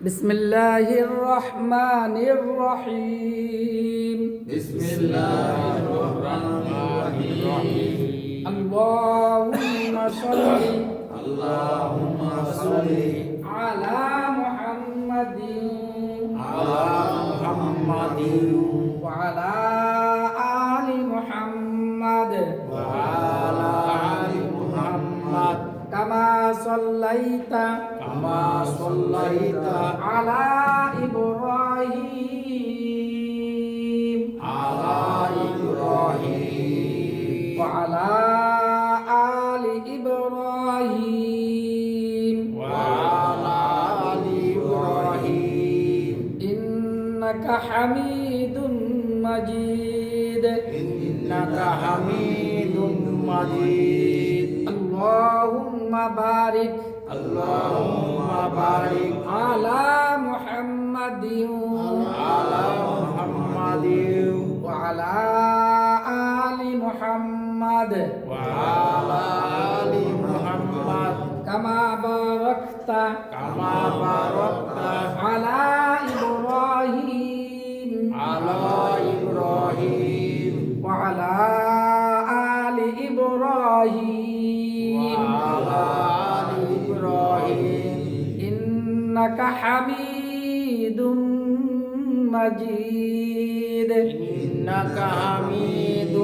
بسم الله الرحمن الرحيم بسم الله الرحمن الرحيم اللهم صل اللهم صل على محمد على محمد وعلى آل محمد وعلى آل محمد كما صليت كما صليت على إبراهيم على إبراهيم وعلى آل إبراهيم وعلى آل إبراهيم إنك حميد مجيد إنك حميد مجيد اللهم بارك اللهم بارك على محمد على محمد وعلى آل محمد وعلى آل محمد كما باركت كما باركت على إبراهيم على إبراهيم وعلى آل إبراهيم وعلى آل إبراهيم إنك حميد مجيد إنك حميد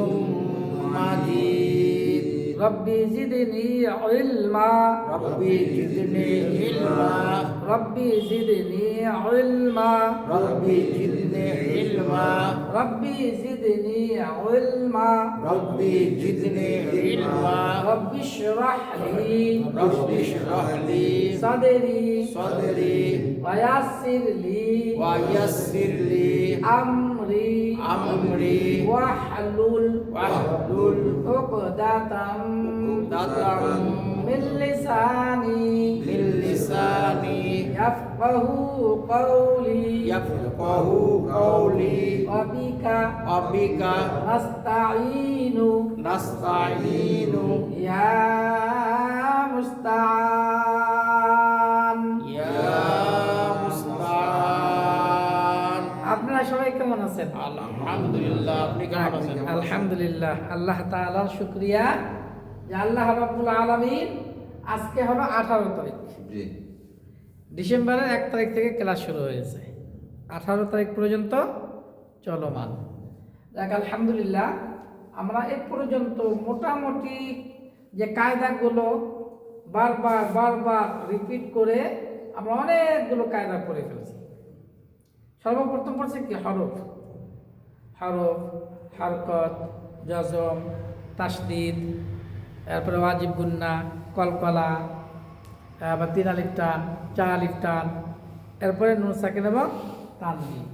مجيد ربي زدني علما ربي زدني علما ربي زدني علما ربي زدني علما ربي زدني علما ربي زدني علما ربي اشرح لي ربي اشرح لي صدري صدري ويسر لي ويسر لي أمري أمري واحلل واحلل عقدة عقدة من لساني من لساني يفقه قولي يفقه قولي وبك وبك نستعين نستعين يا مستعان يا مستعان আপনারা সবাই কেমন আছেন? আলহামদুলিল্লাহ আপনি কেমন আছেন আলহামদুলিল্লাহ আল্লাহ তাআলার শুকরিয়া যে আল্লাহ রাব্বুল আলামিন আজকে হলো 18 তারিখ জি ডিসেম্বরের 1 তারিখ থেকে ক্লাস শুরু হয়েছে 18 তারিখ পর্যন্ত চলমান। যাক আলহামদুলিল্লাহ আমরা এ পর্যন্ত মোটামুটি যে কায়দাগুলো বারবার রিপিট করে আমরা অনেকগুলো কায়দা করে ফেলছি। সর্বপ্রথম পড়ছে কি হরফ হরকত জজম তাসদীদ এরপরে ওয়াজিব গুন্না কলকলা বা 3 আলিফ টান 4 আলিফ টান এরপরে নুন সাকিন এবং তানবিন।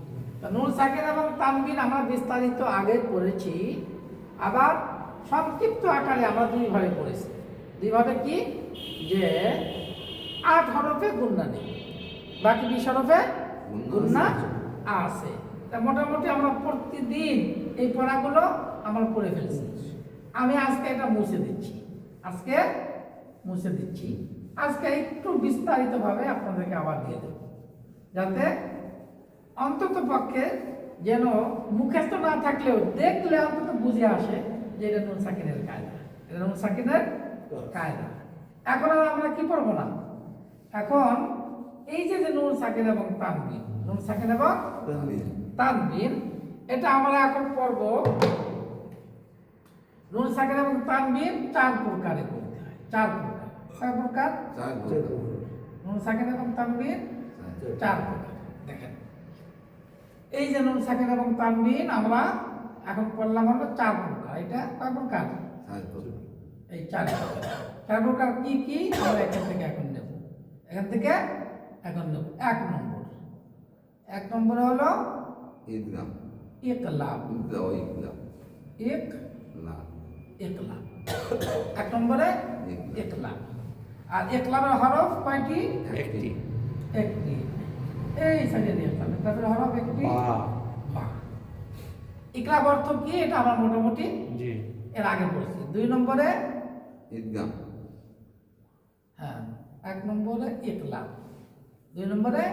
নুন সাকিন এবং তানবিন আমরা বিস্তারিত আগে পড়েছি, আবার সংক্ষিপ্ত আকারে আমরা দুইভাবে পড়েছি। দুইভাবে কি যে 8 হরফে গুন্না নেই, বাকি 20 হরফে গুন্না আছে। তা মোটামুটি আমরা প্রতিদিন এই পড়াগুলো আমরা পড়ে ফেলছি। আমি আজকে এটা মুছে দিচ্ছি, আজকে একটু বিস্তারিতভাবে আপনাদেরকে আবার দিয়ে দেব, যাতে অন্তত পক্ষে যেন মুখস্থ না থাকলেও দেখলে অন্তত বুঝে আসে যে এটা নুন সাকিনের কায়দা। এখন আর আমরা কি পড়বো না, এখন এই যে নুন সাকিন এবং তানবিন এটা আমরা এখন পড়ব। নুন সাকিন এবং তানবিন 4 প্রকারে করতে হয়। 4 প্রকার। কয় প্রকার? নুন সাকিন এবং তানবিন 4 প্রকার। দেখেন এই যে নুন সাকিন এবং তানবিন আমরা এখন পড়লাম হলো 4 প্রকার। এটা কয় প্রকার? এই 4 প্রকার। 4 প্রকার কি কি আমরা এখান থেকে এখন নেব। 1 নম্বর হলো ইদগাম ইকলাব। ইকলাব 1 নম্বরে ইকলাব। আর ইকলাবের হরফ কয়টি? একটি এই সাইডে দিয়ে ইকলাবের হরফ একটি বা। ইকলাব অর্থ কি এটা আমরা মোটামুটি এর আগে পড়েছি। 2 নম্বরে ইদগাম হ্যাঁ 1 নম্বরে ইকলাব, 2 নম্বরে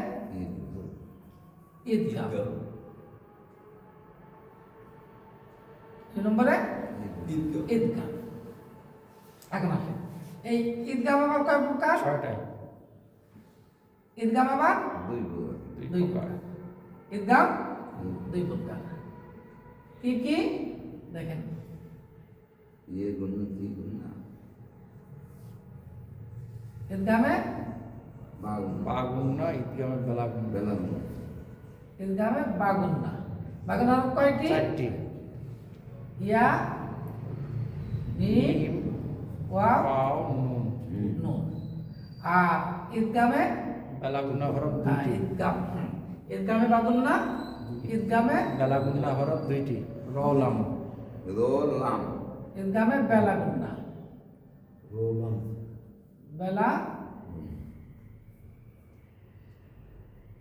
ঈদগাম। 2 নম্বরে ঈদগাম। এখন আসেন, এই ঈদগাম আবার কয় প্রকার? 6টায় ঈদগাম আবার দুই প্রকার। 2 প্রকার। ঈদগাম 2 প্রকার। কি কি দেখেন? গুণ কি গুণ না ঈদগামে বাগুন্না, ঈদগামে বেলাগুন্না। বেলা গুণ ঈদগামে বাগুন্না। বাগুন্না হলো কয়টি? 4টি। ইয়া, মিম, মিম, ওয়াও, ওয়াও, নুন। নুন। আর ঈদগামে বেলাগুন্না হরফ 2টি। ঈদগাম, ঈদগামে বাগুন্না, ঈদগামে বেলাগুন্না হরফ 2টি। র, লাম। রোলাম ঈদগামে বেলাগুন্না। বেলা,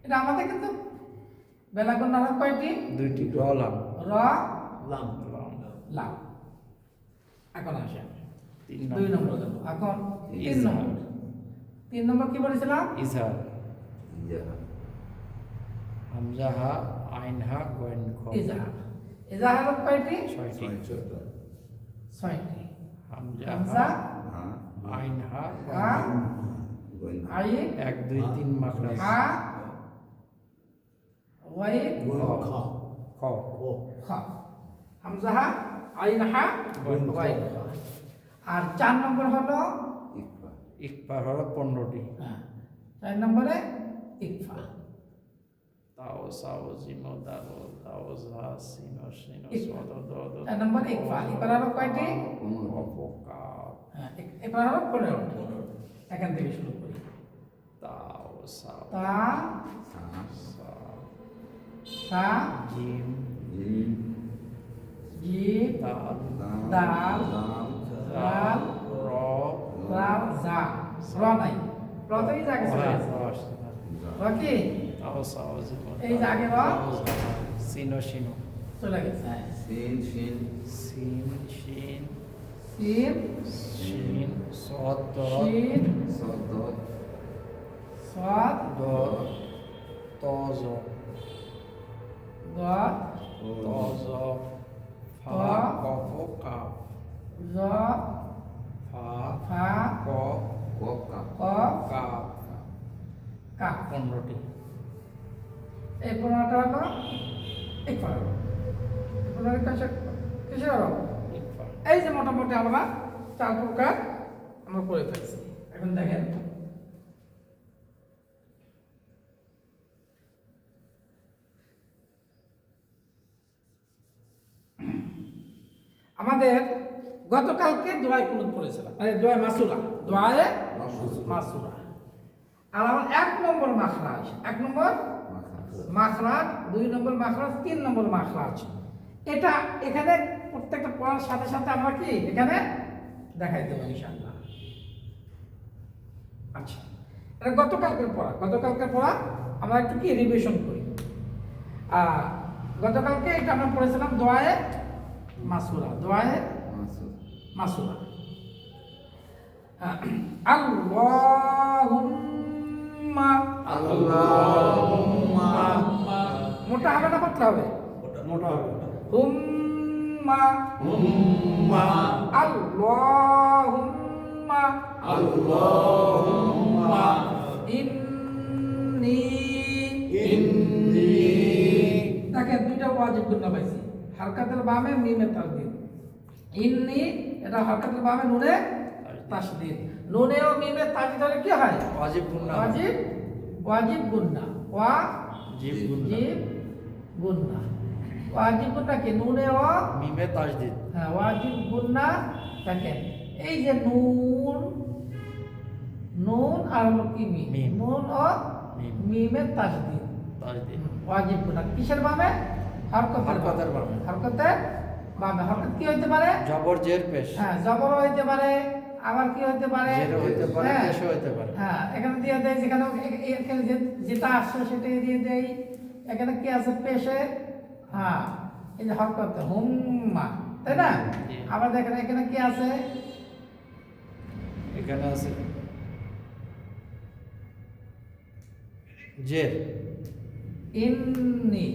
এটা আমাদের কিন্তু বেলাগুন্না হলো কয়টি? 2টি। র, লাম। র, লাম। লাম। এখন আসেন 3 2 নম্বর নম্বর গেল। এখন 3 ইজহার। নম্বর। 3 নম্বর কি বলেছিলাম? ইজহার। ইজারা হামজা, হা, আইন, হা, গয়েন, খ। ইজহার। ইজহার হলো কয়টি? 6টি। 6টি। হামজা, হামজা, হা, হ্যাঁ আইন, হা, হা, গুণ আইন, 1 2 3 মাখরাজ। হা, ওয়াইন, খ। খ। হামজা, হা, আইন, হা, ওয়াইন, খ। আর 4 নম্বর হলো ইকফা ইকফা হরফ 15টি। 4 নম্বরে ইকফা। তাও, সাও, জিমো, দালো, দাও, জা, সিনো, সিনো, ইকফা। সদ, দ, দ, 4 নম্বরে ইকফা। ইকফা হলো কয়টি? কফ, কাফ। ইকফা হলো 15টি। এখান থেকে শুরু করি। তাও, সাও, তা, সা সা, সা, জিম, জিম জিম, দাল, দাল, জাল, র, রাম, জা। র নাই। র তো এই জায়গায় চলে গেছে। র কি? তাও, সাও, জিমো, এই যে আগে র। দাও, জা, সিনো, সিনো, চলে গেছে। সিন শিন সিন, শিন, সিন, শিন, সদ, দ, শিন, সদ সাদ, দ, ত, জ, দ, ত, জ, ফা, কফ, কাফ, জ, ফা, ফা, ক, ককা ক, কাফ। কাফ। 15টি। এই 15টা হলো ইকফা হলো। 15টা কিসের হলো? ইকফা। এই যে মোটামুটি আমরা 4 প্রকার আমরা করে ফেলছি। এখন দেখেন আমাদের গতকালকে দোয়ায় কুনুত পড়েছিলাম, মানে দোয়া মাসুরা, দোয়ায়ে মাসুরা। আর আমার 1 নম্বর মাখরাজ, 1 নম্বর মাখরাজ, 2 নম্বর মাখরাজ, 3 নম্বর মাখরাজ। এটা এখানে প্রত্যেকটা পড়ার সাথে সাথে আমরা কি এখানে দেখাই দেবো ইনশাআল্লাহ। আচ্ছা, এটা গতকালকের পড়া আমরা একটু কি রিভিশন করি। গতকালকে এটা আমরা পড়েছিলাম দোয়ায়ে মাসুরা, দোয়ায়ে মাসুরা। আল্লাহুম্মা, আল্লাহুম্মা মোটা হবে না পাতলা হবে? মোটা হবে। হুম্মা, হুম্মা আল্লাহুম্মা, আল্লাহুম্মা ইন্নী, ইন্নী দেখেন 2টা ওয়াজিব গুণ পাইছি। হারকাতের বামে মিমে তাসদীদ। ইন্নী এটা হারকাতের বামে নুনে তাসদীদ। নুনে ও মিমে তাসদীদ হলে কি হয়? ওয়াজিব গুন্না। ওয়াজিব গুন্না। ওয়া জিব গুন্না। জিব গুন্না। ওয়াজিব গুন্না কি? নুনে ও মিমে তাজদিদ। হ্যাঁ, ওয়াজিব গুন্না। দেখেন এই যে নুন, নুন আর হলো কি মিম, মিম। নুন ও মিম। মিমের তাসদীদ। তাজদিদ। ওয়াজিব গুন্না কিসের বামে? হরকতের হরকতের বামে। হরকতের বামে। হরকত কি হইতে পারে? জবর, জের, পেশ। হ্যাঁ, জবর হইতে পারে, আবার কি হইতে পারে? জেরও হইতে পারে, হ্যাঁ, পেশও হইতে পারে। হ্যাঁ, এখানে দিয়ে দেয়, যেখানে এখানে যেটা আসছে সেটাই দিয়ে দেয়। এখানে কি আছে? পেশে। হ্যাঁ, এই যে হরকত হুম্মা, তাই না? জি। আবার দেখেন এখানে কি আছে? এখানে আছে জের ইন্নি,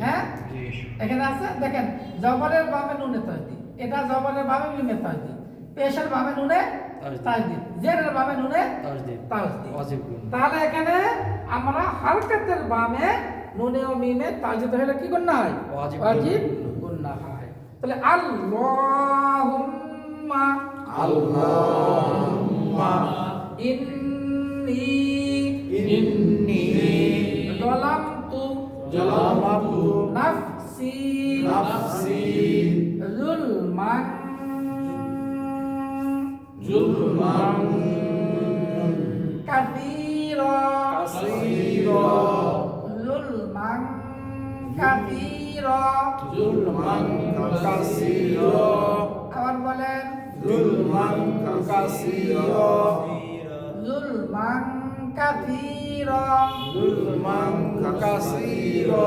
হ্যাঁ জি এখানে আছে দেখেন, জবরের বামে নুনে তাসদিদ, এটা জবরের বামে মিমে তাসদিদ, পেশের বামে নুনে তাসদিদ, জেরের বামে নুনে তাসদিদ তাসদিদ। ওয়াজিব গুণ তাহলে এখানে আমরা হারকাতের বামে নুনে ও মিমে তাসদিদ হলে কি গুণনা হয়? ওয়াজিব ওয়াজিব গুণনা হয়। তাহলে আল্লাহুম্মা আল্লাহুম্মা ইন্নি ইন্নী যালামতু যালামতু নাফসি নাফসি যুলমান যুলমান কাসীরা কাসীরা যুলমান কাসীরা। যুলমান কাসীরা আবার বলেন যুলমান কাসীরা যুলমান কাসীরা যুলমান কাসীরা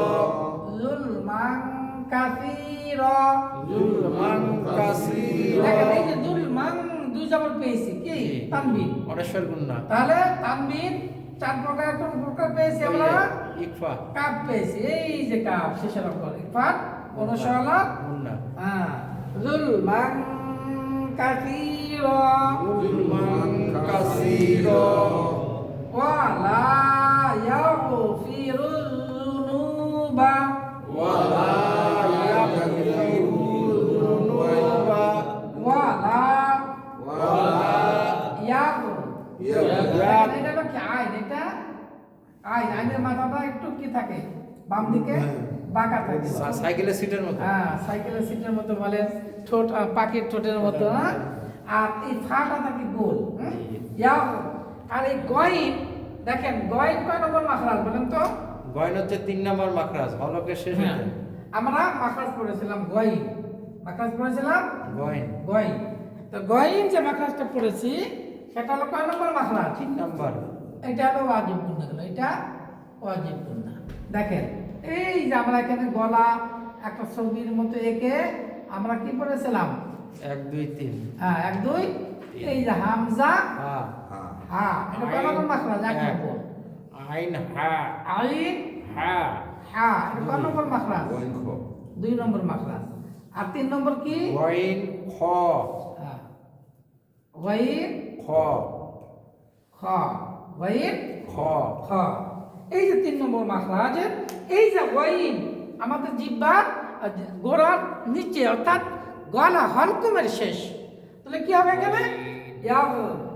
যুলমান কাসীরা। যুলমান কাসীরা দেখেন এই যে যুলমান দুই জবর পেয়েছি কি? তানবিন। অনেশ্বর গুণ না তাহলে তানবিন চার প্রকার, কোন প্রকার পেয়েছি আমরা? ইকফা কাপ পেয়েছি, এই যে কাপ শেষের অক্ষর ইফাত অনুসরণ। গুণ না হ্যাঁ যুলমান কাসীরা যুলমান কাসীরা ওয়ালা ইয়াগফিরুয যুনুবা ওয়ালা ইয়াগফিরুল যুনুবা ওয়ালা ওয়ালা এটা হলো কি আইন? এটা আইন, আইনের মাথাটা একটু কি থাকে বাম দিকে বাঁকা থাকে। সাইকেলের সিটের মতো হ্যাঁ সাইকেলের সিটের মতো বলেন, ঠোঁট পাখির ঠোঁটের মতো, হ্যাঁ? আর এই ফাটা থাকে গোল, ইয়া। আর এই গইন দেখেন, গইন কয় নম্বর মাখরাজ বলেন তো? গয়ন হচ্ছে 3 নম্বর মাখরাজ হলকের শেষে হ্যাঁ, আমরা মাখরাজ পড়েছিলাম গইন, মাখরাজ পড়েছিলাম গয়ন গইন। তো গইন যে মাখরাজটা পড়েছি সেটা হলো কয় নম্বর মাখরাজ? 3 নম্বর এটা হলো ওয়াজিব গুন্না গেল, এটা ওয়াজিব গুন্না। দেখেন এই যে আমরা এখানে গলা একটা ছবির মতো এঁকে আমরা কি পড়েছিলাম? 1 2 3 হ্যাঁ 1 2, এই যে হামজা হ্যাঁ হ্যাঁ, এটা কয় নম্বর মাখরাজ? 1 এক। নম্বর। আইন হ্যাঁ আইন হ্যাঁ হ্যাঁ, এটা কয় নম্বর মাখরাজ? ওয়াইন খ 2 নম্বর মাখরাজ। আর 3 নম্বর কি? গয়ন খ হ্যাঁ ওয়াইন খ খ, ওয়াইন খ খ। এই যে 3 নম্বর মাখরাজের এই যে ওয়াইন আমাদের জিহ্বার গোড়ার নিচে, অর্থাৎ গলা হলকুমের শেষ। তাহলে কি হবে এখানে? ইয়াগ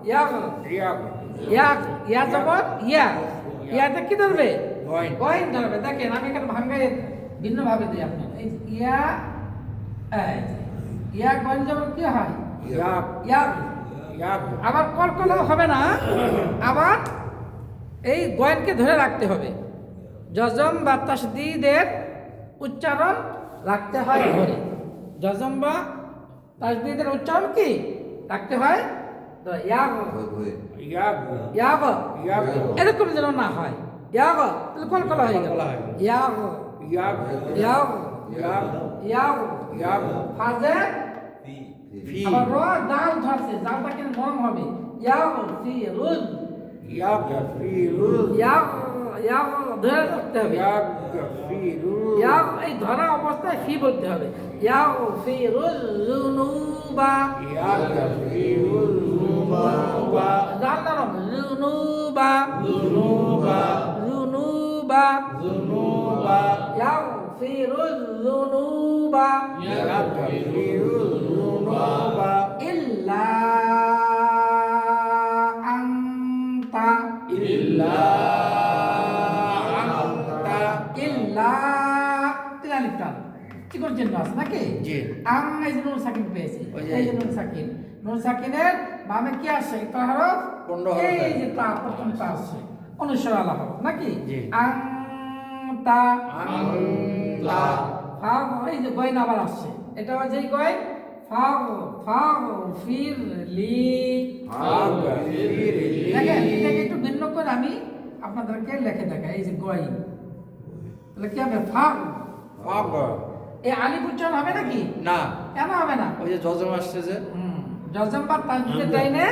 ইয়াগ রিয়াগ ইয়াগ, ইয়া জবর ইয়া, ইয়াতে কি ধরবে? গয়ন গয়ন ধরবে। দেখেন আমি এখানে ভাঙ্গাই ভিন্ন ভাবে দিই আপনার, এই যে ইয়া, এই যে ইয়া গয়ন জবর কি হয়? ইয়াগ ইয়াগ। ইয়াগ আবার কলকলা হবে না, আবার এই গয়নকে ধরে রাখতে হবে। জজম বা তাসদিদের উচ্চারণ রাখতে হয় ধরে। জজম বা তাসদিদের উচ্চারণ কি রাখতে হয়? তো ইয়াগ হয়ে ইয়াগ ইয়াগ ইয়াগ এরকম যেন না হয়। ইয়াগ তাহলে কলকলা হয়ে গেল। কলকলা হয়ে গেল। ইয়াগ ইয়াগ ইয়াগ ইয়াগ ইয়াগ ইয়াগ ফাজে ফি আবার র দাল ধরছে, দালটা কিন্তু নরম হবে। ইয়াগ ফি রুল, ইয়াগ ফিরুল ইয়াগ ইয়াগ ধরে রাখতে হবে। ইয়াগ ফিরুল ইয়াগ এই ধরা অবস্থায় ফি বলতে হবে। ইয়াগ ফি রুল যুনুবা, ইয়াগ ফিরুল যুনুবা দাল নরম, যুনুবা যুনুবা যুনুবা যুনুবা ইয়াগ ফি রুল যুনুবা ইয়াগ ফিরুল যুনুবা ইল্লা আনতা ইল্লা আনতা ইল্লা তিলালিফটান কি করছেন বাস নাকি? জি। আং এই যে নুন সাকিন পেয়েছি, ওই যে- এই যে নুন সাকিন, নুন সাকিনের বামে কি আসে? তা হরফ, 15 হরফ এই আছে। যে তা প্রথম তা আসছে অনুসর আলা হরফ নাকি? জি। আং তা আনতা ফাগ, এই যে গয়ন আবার আসছে, এটা হচ্ছে এই গয়ন ফাগ ফাগ ফির লি। ফাগ ফিরলি দেখেন এটাকে একটু ভিন্ন করে আমি আপনাদেরকে লিখে দেখাই। এই যে গয়ন, তাহলে কি হবে? ফাগ, ফাগ এই আলিফ উচ্চারণ হবে নাকি? না কেন হবে না? ওই যে জজম আসছে যে জজম বা তাজদিদের টাইনে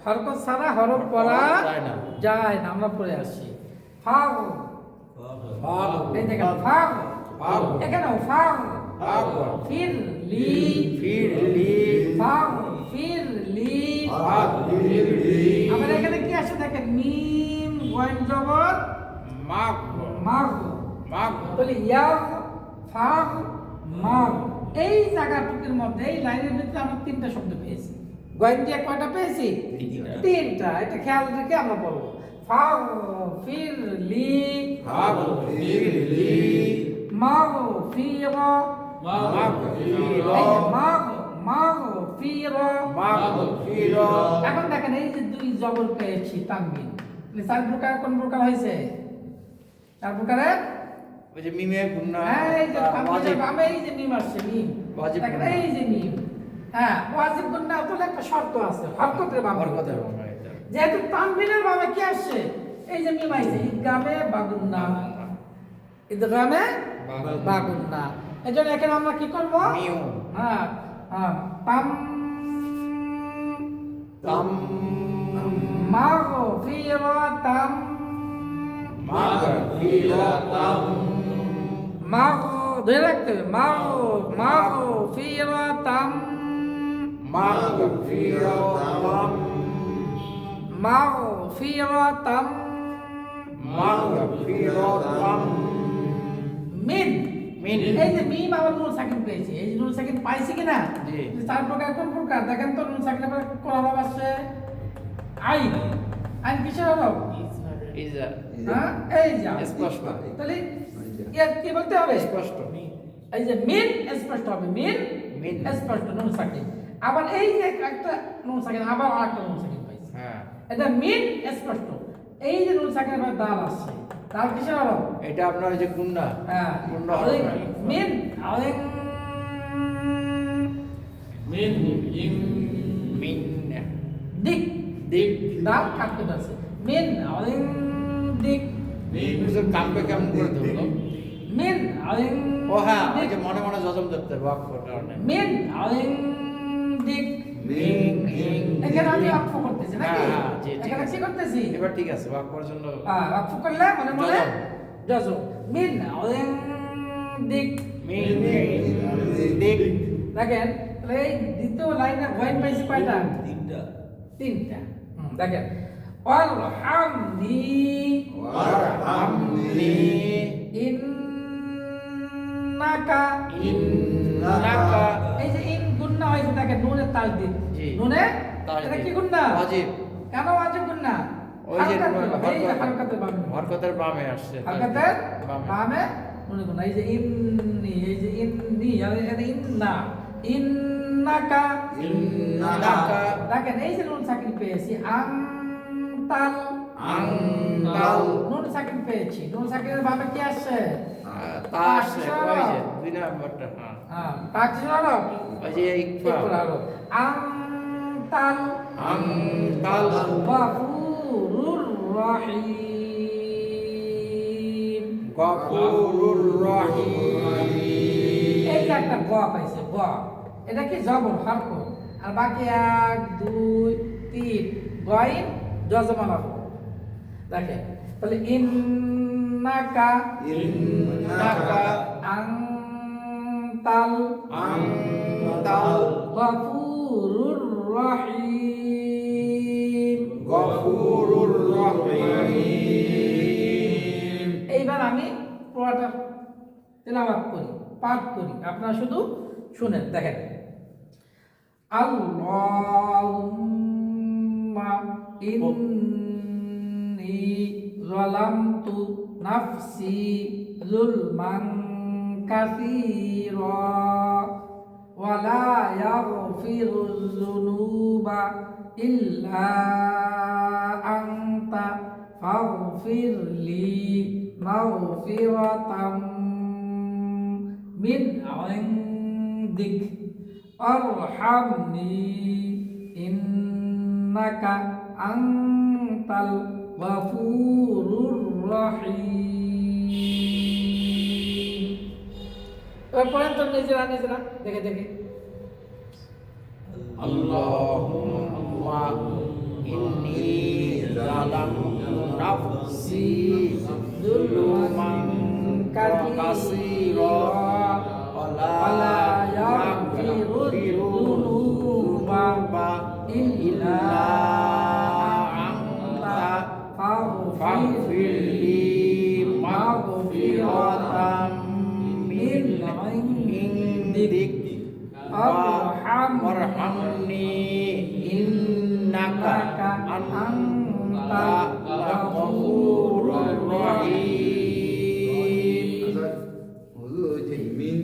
হরকত ছাড়া হরফ পড়া যায় না। যায় না, আমরা পড়ে আসছি। ফাগ ফাগ এই দেখেন ফাগ ফাগ এখানেও ফাগ ফাগ ফির লি ফিরলি ফাগ ফির লি ফাগলি আবার এখানে কি আছে দেখেন মিম ওয়াইন জবর মাগ মাগ মাগ তাহলে ইয়াগ ফাগ মাগ এই জায়গাটুকুর মধ্যে এই লাইনের ভিতরে আমরা তিনটা শব্দ পেয়েছি গয়েন দিয়ে কয়টা পেয়েছি তিনটা এটা খেয়াল রেখে আমরা বলবো ফাগ ফির লি ফাগ ফিরলি মাগ ফির মাগ ফির মাগ মাগ ফির মাগ ফির এখন দেখেন এই যে দুই জবর পেয়েছি তানবিন তাহলে চার প্রকার কোন প্রকার হয়েছে চার প্রকারে ওই যে মিমে গুন্না এই যে ওয়াজিব আমি এই যে মিম আসছে মিম ওয়াজিব দেখেন গুন্না। এই যে মিম হ্যাঁ ওয়াজিব গুন্না তাহলে একটা শর্ত আছে হরকতের বাবা বরকতের বাবা এটা। যেহেতু তানবিনের বাবা কি আসছে এই যে মিম আইছে ঈদগামে বাগুন্না ঈদগামে বাগুন্না এজন্য এখানে আমরা কি করব মিউ হ্যাঁ হ্যাঁ পাম তাম মাগফিরাতাম মাগ ফির তাম মাগ ধরে রাখতে হবে মাগফিরাতাম মাগ ফির তাম মাগফিরাতাম মাগ ফির তাম মিন মিন এই যে মিম আবার নুন সাকিন পেয়েছি এই যে নুন সাকিন পাইছি কিনা জি। যে চার প্রকার কোন প্রকার দেখেন তো নুন সাকিন আবার কোন হরফ আছে আইন আইন কিসের হরফ ইজা হ্যাঁ এই যা স্পষ্ট তাহলে ইয়ার কি বলতে হবে স্পষ্ট এই যে মিন স্পষ্ট হবে মিন মিন। স্পষ্ট নুন সাকিন আবার এই যে একটা নুন সাকিন আবার আরেকটা নুন সাকিন পাইছি হ্যাঁ এটা মিন স্পষ্ট এই যে নুন সাকিন আবার দাল আসছে দাল কিসের হরফ এটা আপনার ওই যে গুন্না হ্যাঁ গুন্না আলিং হরফ। মিন আলিং মিন ইম মিন দিক দিক দাল কাটতে আছে মিন আলিং দিক মিন হুজুর কামবে কেমন করে ধরলো মিন আলিং ও হ্যাঁ ওই দিক যে মনে মনে জজম ধরতে হবে ওয়াকফের কারণে মিন আলিং দিক মিন ইম এখানে আমি অক্ষ করতেছি নাকি হ্যাঁ, হ্যাঁ, জি, ঠিক এখানে আছে। কি করতেছি এবার ঠিক আছে ওয়াকফের জন্য অক্ষ করলে মনে মনে জজম। জজম মিন আলিং দিক মিন দিক দেখেন তাহলে এই দ্বিতীয় লাইনে ভয়েন পাইছি কয়টা তিনটা দেখেন ওয়ারহামনি ওয়ারহামনি ইন্নাকা ইন্নাকা এই যে ইন গুন্না হয়েছে দেখেন নুনের তাসদীদ জি। নুনে তাসদীদ। এটা কি গুন্না ওয়াজিব কেন ওয়াজিব গুন্না ওই যে হারকাতের বামে হরকতের বামে আসছে হারকাতের বামে বামে নুনে গুন্না এই যে ইন্নি এই যে ইন্নি আর এখানে ইন্না ইন্নাকা ইন্নাকা দেখেন এই যে নুন সাকিন পেয়েছি আনতাল আনতাল নুন সাকিন পেয়েছি নুন সাকিনের বামে কি আসছে তা আসছে ওই যে দুই নাম্বারটা হ্যাঁ হ্যাঁ পাঁচশো হরফ ওই যে ইকফা আনতাল আনতাল গফুরুর রহিম গফুরুর রহিম এই যে একটা গ পাইছে গ এটা কি জবর হরফ আর বাকি 1 2 3 গইন জজমা হরফ দেখেন তাহলে ইন্নাকা ইন্নাকা আনতাল আনতাল গফুরুর রহিম গফুরুর রহিম এইবার আমি পুরোটা তেলাওয়াত করি পাঠ করি আপনারা শুধু শুনেন দেখেন আল্লাহুম্মা ইন্নী যালামতু নাফসি যুলমান কাসীরা ওয়া লা ইয়াগফিরুয যুনুবা ইল্লা আনতা ফাগফিরলি মাগফিরাতাম মিন ইনদিক আরহামনি ইন্নাকা আনতাল গফুরুর রহিম এবার পড়েন তো নিজেরা নিজেরা দেখে দেখে আল্লাহুম্মা ইন্নী zalamtu nafsi dzuluman katsira wala yaghfiru dzunuba illa anta faghfirli maghfiratan min indik warhamni innaka anta ghafurur rahim. হুজুর ওই যে মিন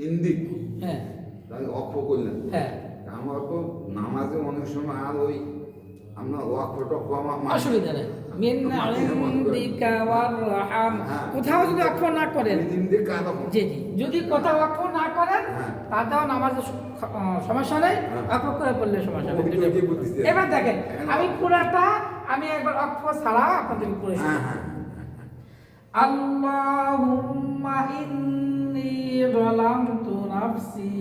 ইন্দিক হ্যাঁ তাকে অক্ষ করলেন। হ্যাঁ আমার তো নামাজে অনেক সময় আর ওই আমরা অক্ষ টক্ষ আমার অসুবিধা নেই মিন ইন্দিকা ওয়ারহাম কোথাও যদি অক্ষর না করেন ইন্দিক কাজ তখন জি জি যদি কোথাও অক্ষর না করেন তাতেও নামাজের সমস্যা নেই অক্ষর করে পড়লে সমস্যা নেই এবার দেখেন আমি পুরাটা আমি একবার অক্ষর ছাড়া আপনাদেরকে পড়ে আল্লাহুম্মা ইন্নী যালামতু নাফসি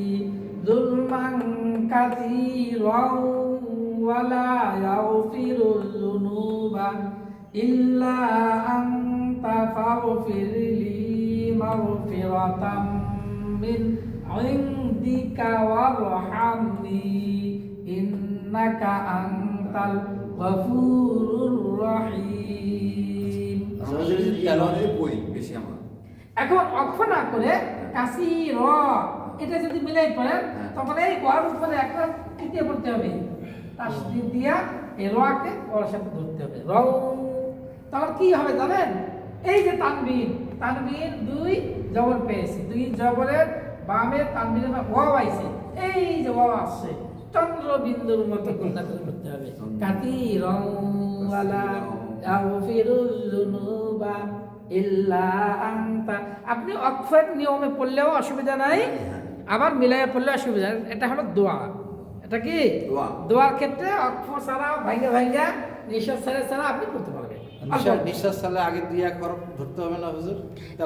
যুলমান কাসীরাও ওয়া লা ইয়াগফিরুয যুনুবা ইল্লা আনতা ফাগফিরলি মাগফিরাতাম মিন ইনদিকা ওয়ারহামনি ইন্নাকা আনতাল গফুরুর রহিম। বই বেশি আমার এখন অক্ষ না করে কাশি র এটা যদি মিলাই পড়েন তখন এই গড় উপরে একটা তৃতীয় করতে হবে তাসদিদ দিয়া এই রকে ওর সাথে ধরতে হবে র তখন কি হবে জানেন এই যে তানবিন তানবিন দুই জবর পেয়েছি দুই জবরের বামে তানবিনের ওয়াও আইছে এই যে ওয়াও আসছে চন্দ্রবিন্দুর মতো গুণা করে করতে হবে কাতি রং ওয়ালা ইয়াগফিরুয যুনুবা ইল্লা আনতা। আপনি অক্ষর নিয়মে পড়লেও অসুবিধা নাই আবার মিলাইয়া পড়লেও অসুবিধা নেই। এটা হলো দোয়া। এটা কি দোয়ার ক্ষেত্রে অক্ষর ছাড়া ভাঙ্গা নিঃশ্বাস ছাড়া আপনি করতে পারবেন। নিঃশ্বাস ছাড়লে আগে দুই এক হরফ ধরতে হবে না হুজুর?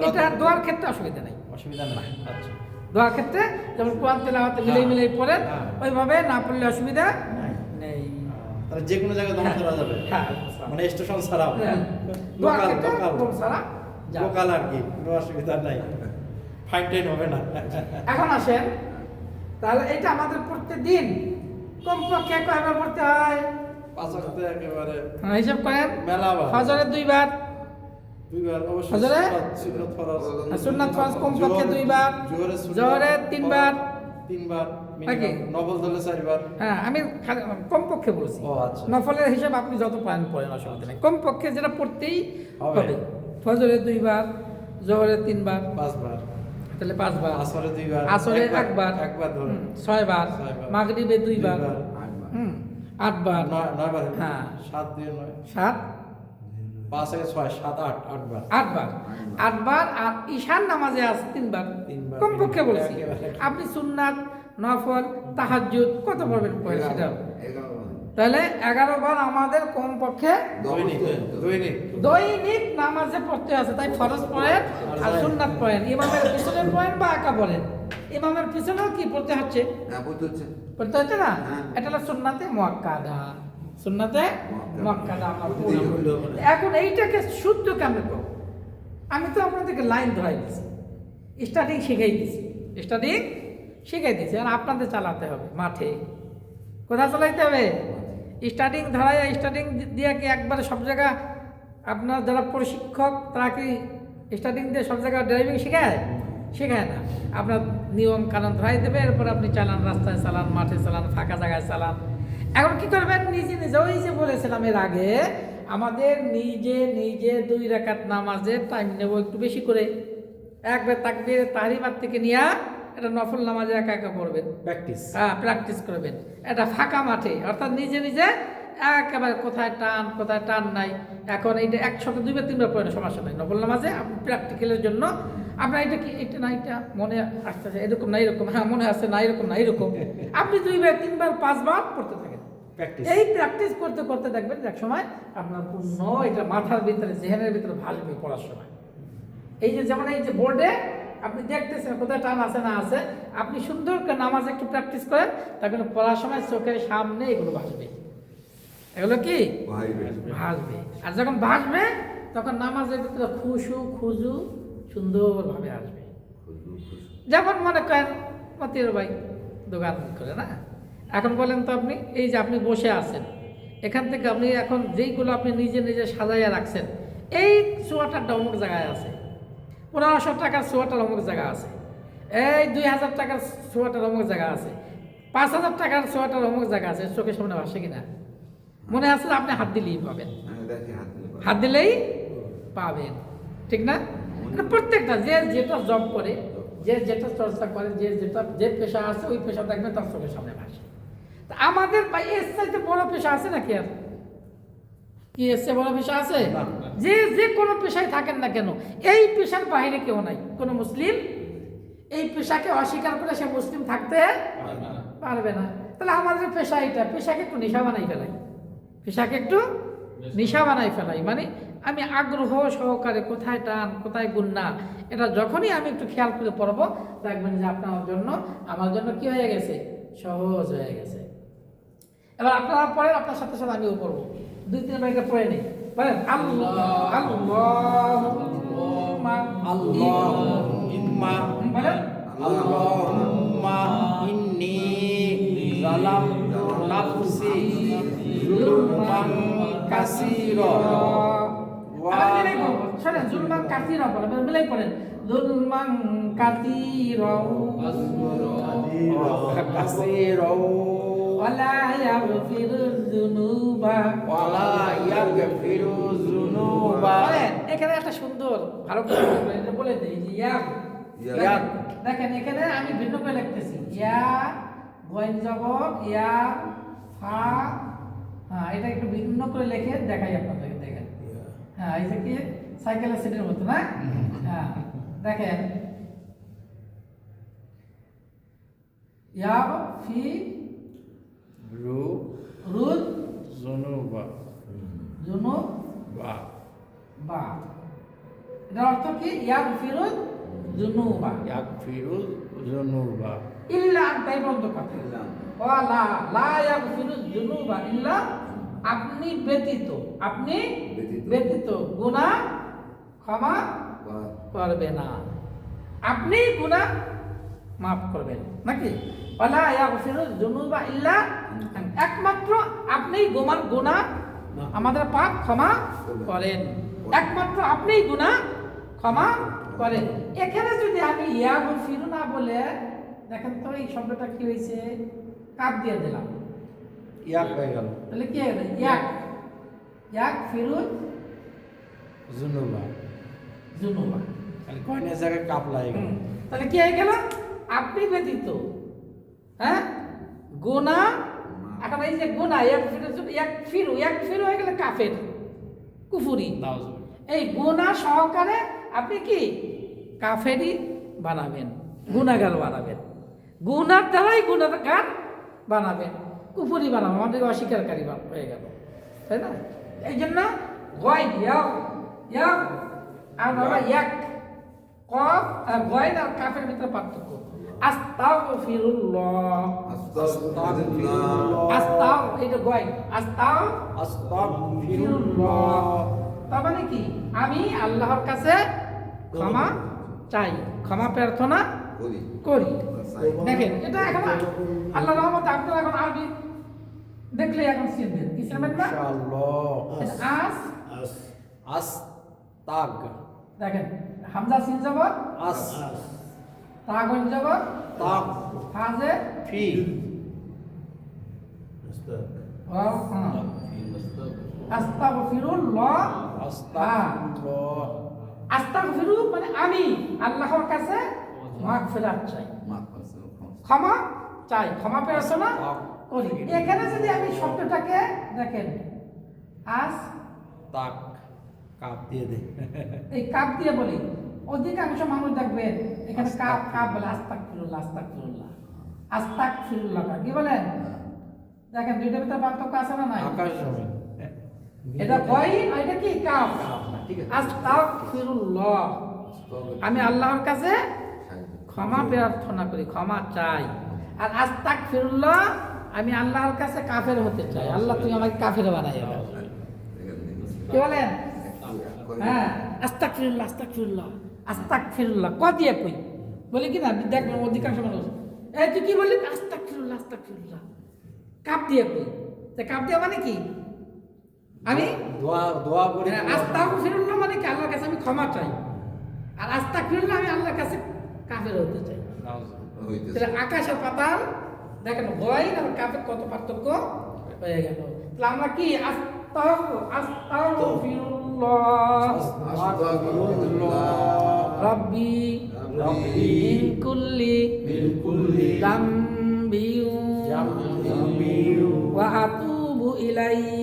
এটা দোয়ার ক্ষেত্রে অসুবিধা নেই। অসুবিধা নেই। আচ্ছা দোয়ার ক্ষেত্রে যেমন কোরআন তেলাওয়াতে মিলাই পড়েন ওইভাবে না পড়লে অসুবিধা নেই। তাহলে যে কোনো জায়গায় দম করা যাবে মানে স্টেশন ছাড়াও দোয়ার ক্ষেত্রে দম ছাড়া লোকাল আর কি কোনো অসুবিধা নাই ফাইন টাইন হবে না। এখন আসেন তাহলে এটা আমাদের প্রত্যেকদিন কমপক্ষে কয়বার পড়তে হয়? 5 ওয়াক্তে একেবারে হিসাব করেন মেলাবার ফজরে দুইবার অবশ্যই ফজরে সুন্নাত ফরজ সুন্নাত ফরজ কমপক্ষে দুইবার জোহরে তিনবার নাকি? নফল ধরলে 4 বার। হ্যাঁ আমি কমপক্ষে বলছি। ও আচ্ছা নফলের হিসাব আপনি যত পারেন পড়েন অসুবিধা নেই কমপক্ষে যেটা পড়তেই হবে। ফজরে দুইবার জোহরে তিনবার 5 বার তাহলে 5 বার আসরে 2 বার আসরে একবার ধরুন 6 বার মাগরিবে 2 বার 8 বার 9 বার হ্যাঁ 7 2 9 7 5 থেকে 6 7 8 8 বার 8 বার 8 বার আর ঈশান নামাজে আছে 3 বার কমপক্ষে বলছি। আপনি সুন্নাত নফল তাহাজ্জুদ কত পড়বেন সেটা তাহলে 11 বার আমাদের কমপক্ষে দৈনিক নামাজে পড়তে আছে। তাই ফরজ পড়েন আর সুন্নাত পড়েন ইমামের পিছনে পড়েন বা একা পড়েন ইমামের পিছনেও কি পড়তে হচ্ছে পড়তে হচ্ছে না? এটা হলো সুন্নাতে মুআক্কাদা সুন্নাতে মুআক্কাদা আমরা পড়ি। এখন এইটাকে শুদ্ধ কেমন করব? আমি তো আপনাদেরকে লাইন ধরাই দিয়েছি স্টার্টিং শিখাই দিয়েছি আর আপনাদের চালাতে হবে মাঠে। কোথায় চালাইতে হবে? স্টার্টিং ধরাই স্টার্টিং দিয়ে কি একবারে সব জায়গা আপনার যারা প্রশিক্ষক তারা কি স্টার্টিং দিয়ে সব জায়গায় ড্রাইভিং শেখায় না। আপনার নিয়ম কানুন ধরাই দেবে এরপর আপনি চালান রাস্তায় চালান মাঠে চালান ফাঁকা জায়গায় চালান। এখন কি করবেন নিজে ওই যে বলেছিলাম এর আগে আমাদের নিজে 2 রাকাত নামাজের টাইম নেব একটু বেশি করে একবার তাকবীর তাহরিমাত থেকে নিয়ে এটা নফল নামাজে একা পড়বেন প্র্যাকটিস করবেন এটা ফাঁকা মাঠে অর্থাৎ নিজে একেবারে কোথায় টান নাই। এখন এইটা 100 2 3 পড়েন সমস্যা নাই নফল নামাজে আপনি প্র্যাকটিক্যালের জন্য আপনার এটা কি এটা না এটা মনে আসতেছে এরকম না এরকম হ্যাঁ মনে আসছে না এরকম না এরকম আপনি 2 বার 3 বার 5 বার পড়তে থাকেন। এই প্র্যাকটিস করতে দেখবেন এক সময় আপনার পূর্ণ এটা মাথার ভিতরে জেহেনের ভিতরে ভাসবে পড়ার সময়। এই যে যেমন এই যে বোর্ডে আপনি দেখতেছেন কোথায় টান আছে না আছে আপনি সুন্দর করে নামাজ একটু প্র্যাকটিস করেন তারপরে পড়ার সময় চোখের সামনে এগুলো ভাসবে এগুলো কি ভাইবে ভাসবে। আর যখন ভাসবে তখন নামাজের ভিতরে খুজু সুন্দরভাবে আসবে। যেমন মনে করেন মতির ভাই দোকান করে না, এখন বলেন তো আপনি এই যে আপনি বসে আছেন, এখান থেকে আপনি এখন যেইগুলো আপনি নিজে নিজে সাজাইয়া রাখছেন, এই সোয়াটারটা অমুক জায়গায় আছে, 1500 টাকার সোয়াটার অমুক জায়গা আছে, এই 2000 টাকার সোয়াটার অমুক জায়গা আছে, 5000 টাকার সোয়াটার অমুক জায়গা আছে, চোখের সামনে ভাসে কিনা? মনে আছে আপনি হাত দিলেই পাবেন, দেখি হাত দিলে পারে। হাত দিলেই পাবেন, ঠিক না? এটা প্রত্যেকটা যে যেটা জব করে, যে যেটা চর্চা করে, যে পেশা আছে ওই পেশা দেখবেন তার চোখের সামনে ভাসে। তা আমাদের ভাই এর চাইতে বড় পেশা আছে নাকি? আর কি এর চেয়ে বড় পেশা আছে? যে কোনো পেশায় থাকেন না কেন, এই পেশার বাইরে কেউ নাই। কোনো মুসলিম এই পেশাকে অস্বীকার করে সে মুসলিম থাকতে পারবে না। তাহলে আমাদের পেশা এটা, পেশাকে একটু নেশা বানাই ফেলাই, পেশাকে একটু নেশা বানাই ফেলাই, মানে আমি আগ্রহ সহকারে কোথায় টান কোথায় গুন্না, এটা যখনই আমি একটু খেয়াল করে পড়বো দেখবেন যে আপনার জন্য আমার জন্য কি হয়ে গেছে, সহজ হয়ে গেছে। এবার আপনারা পড়েন, আপনার সাথে সাথে আমিও পড়বো, 2-3 মিনিটে পড়ে নিই। বলেন আল্লাহ আল্লাহুম্মা আল্লাহুম্মা বলেন আল্লাহুম্মা ইন্নী যালামতু নাফসি যুলমান কাসীরা শোনেন, জুলমান কাসীরা বলেন, মিলাই পড়েন, জুলমান কাসীরা কাসীরা ওয়ালা ইয়াগফিরুয যুনুবা ওয়ালা ইয়াগফিরু যুনুবা। বলেন এখানে একটা সুন্দর ভালো করে বলে দেই যে ইয়া দেখেন এখানে আমি ভিন্ন করে লিখতেছি, ইয়া গয়েন জবর ইয়া ফা, হ্যাঁ এটা একটু ভিন্ন করে লিখে দেখাই আপনাদেরকে, দেখেন হ্যাঁ এই যে কি সাইকেলের সিটের মতো না, হ্যাঁ দেখেন ইয়া ফি রু রুদ যুনুবা জুনু বা বা, এটার অর্থ কি? ইয়া ফিরুদ জুনুবা ইয়াগফিরু যুনুবা ইল্লা, তাই বন্ধ কথা, ওয়ালা লা ইয়াগফিরুয যুনুবা ইল্লা, আপনি ব্যতীত, আপনি ব্যতীত গুনাহ ক্ষমা করবে না, আপনি গুনাহ মাফ করবেন নাকি? ওয়ালা ইয়াগফিরুয যুনুবা ইল্লা, একমাত্র আপনি গুনাহ আমাদের পাপ ক্ষমা করেন, একমাত্র আপনি গুনাহ ক্ষমা করেন। এখানে যদি আমি ইয়াগফিরু না বলে, দেখেন তো এই শব্দটা কি হয়েছে, কাপ দিয়ে দিলাম, ইয়াক হয়ে গেল তাহলে কি হবে? ইয়াক ফিরুজ যুনুবা, জুনুবা, খালি কয়নের জায়গায় কাপ লাগে গেল। তাহলে কি হয়ে গেল? আপনি ব্যতীত, হ্যাঁ গুনাহ, এখন এই যে গুনাহ ইয়াক ফিরু হয়ে গেলে কাফের কুফরি, এই গুনাহ সহকারে আপনি কি কাফেরই বানাবেন, গুনাহগার বানাবেন, গুনার দ্বারাই গুনাহগার বানাবেন, কুফরি বানাবেন, আমাদের অস্বীকারী হয়ে গেল, তাই না? এই জন্য গয় ইয়াক আর বাবা ইয়াক, কফ আর গয় আর কাফের ভিতরে পার্থক্য। আস্তাগফিরুল্লাহ, আস্তাগ এটা গয়, আস্তাগফিরুল্লাহ, তার মানে কি? আমি আল্লাহর কাছে ক্ষমা চাই, ক্ষমা প্রার্থনা করি। দেখেন এটা এখন আল্লাহ রহমতে আপনারা এখন আরবি দেখলে এখন শিখবেন, কি শিখবেন না? ইনশাআল্লাহ। আস্তাগ, দেখেন হামজা সিন জবর, আস তা গন জবর, তাগ ফাজে ফি আস্তাগফিরুল্লাহ, আস্তাগফিরুল্লাহ, আস্তাগফিরু মানে আমি আল্লাহর কাছে মাগফিরাত চাই, ক্ষমা চাই, ক্ষমা প্রার্থনা করি। এখানে যদি আমি শব্দটাকে দেখেন আস তাক কাপ দিয়ে দে, এই কাপ দিয়ে বলি, অধিকাংশ মানুষ দেখবেন এখানে কাপ কাপ বলে আস্তাগফিরুল্লাহ, আস্তাগফিরুল্লাহ, আস্তাগফিরুল্লাহ কি বলেন? দেখেন দুইটার ভিতরে পার্থক্য আছে না নাই? আকাশ জমিন। এটা কই আর এটা কি কাপ? আস্তাগফিরুল্লাহ, আমি আল্লাহর কাছে ক্ষমা প্রার্থনা করি, ক্ষমা চাই। আর আস্তাগফিরুল্লাহ, আমি আল্লাহর কাছে কাফের হতে চাই, আল্লাহ তুমি আমাকে কাফের বানাই দাও। কি বলেন? হ্যাঁ, আস্তাগফিরুল্লাহ আস্তাগফিরুল্লাহ আস্তাগফিরুল্লাহ ক দিয়ে কই বলি কি না, দেখবেন অধিকাংশ মানুষ এই তুই কি বললি আস্তাগফিরুল্লাহ আস্তাগফিরুল্লাহ কাপ দিয়ে কই। তা কাপ দিয়ে মানে কি? আমি দোয়া করি। আস্তাগফিরুল্লাহ মানে কি আল্লাহর কাছে আমি ক্ষমা চাই, আর আস্তাগফিরুল্লাহ আমি আল্লাহর কাছে কাফের হতে চাই। তাহলে আকাশ আর পাতাল দেখেন গয় আর কাফের কত পার্থক্য হয়ে গেল। তাহলে আমরা কি রাব্বি মিন কুল্লি যামবি ওয়া আতুবু ইলাইহি।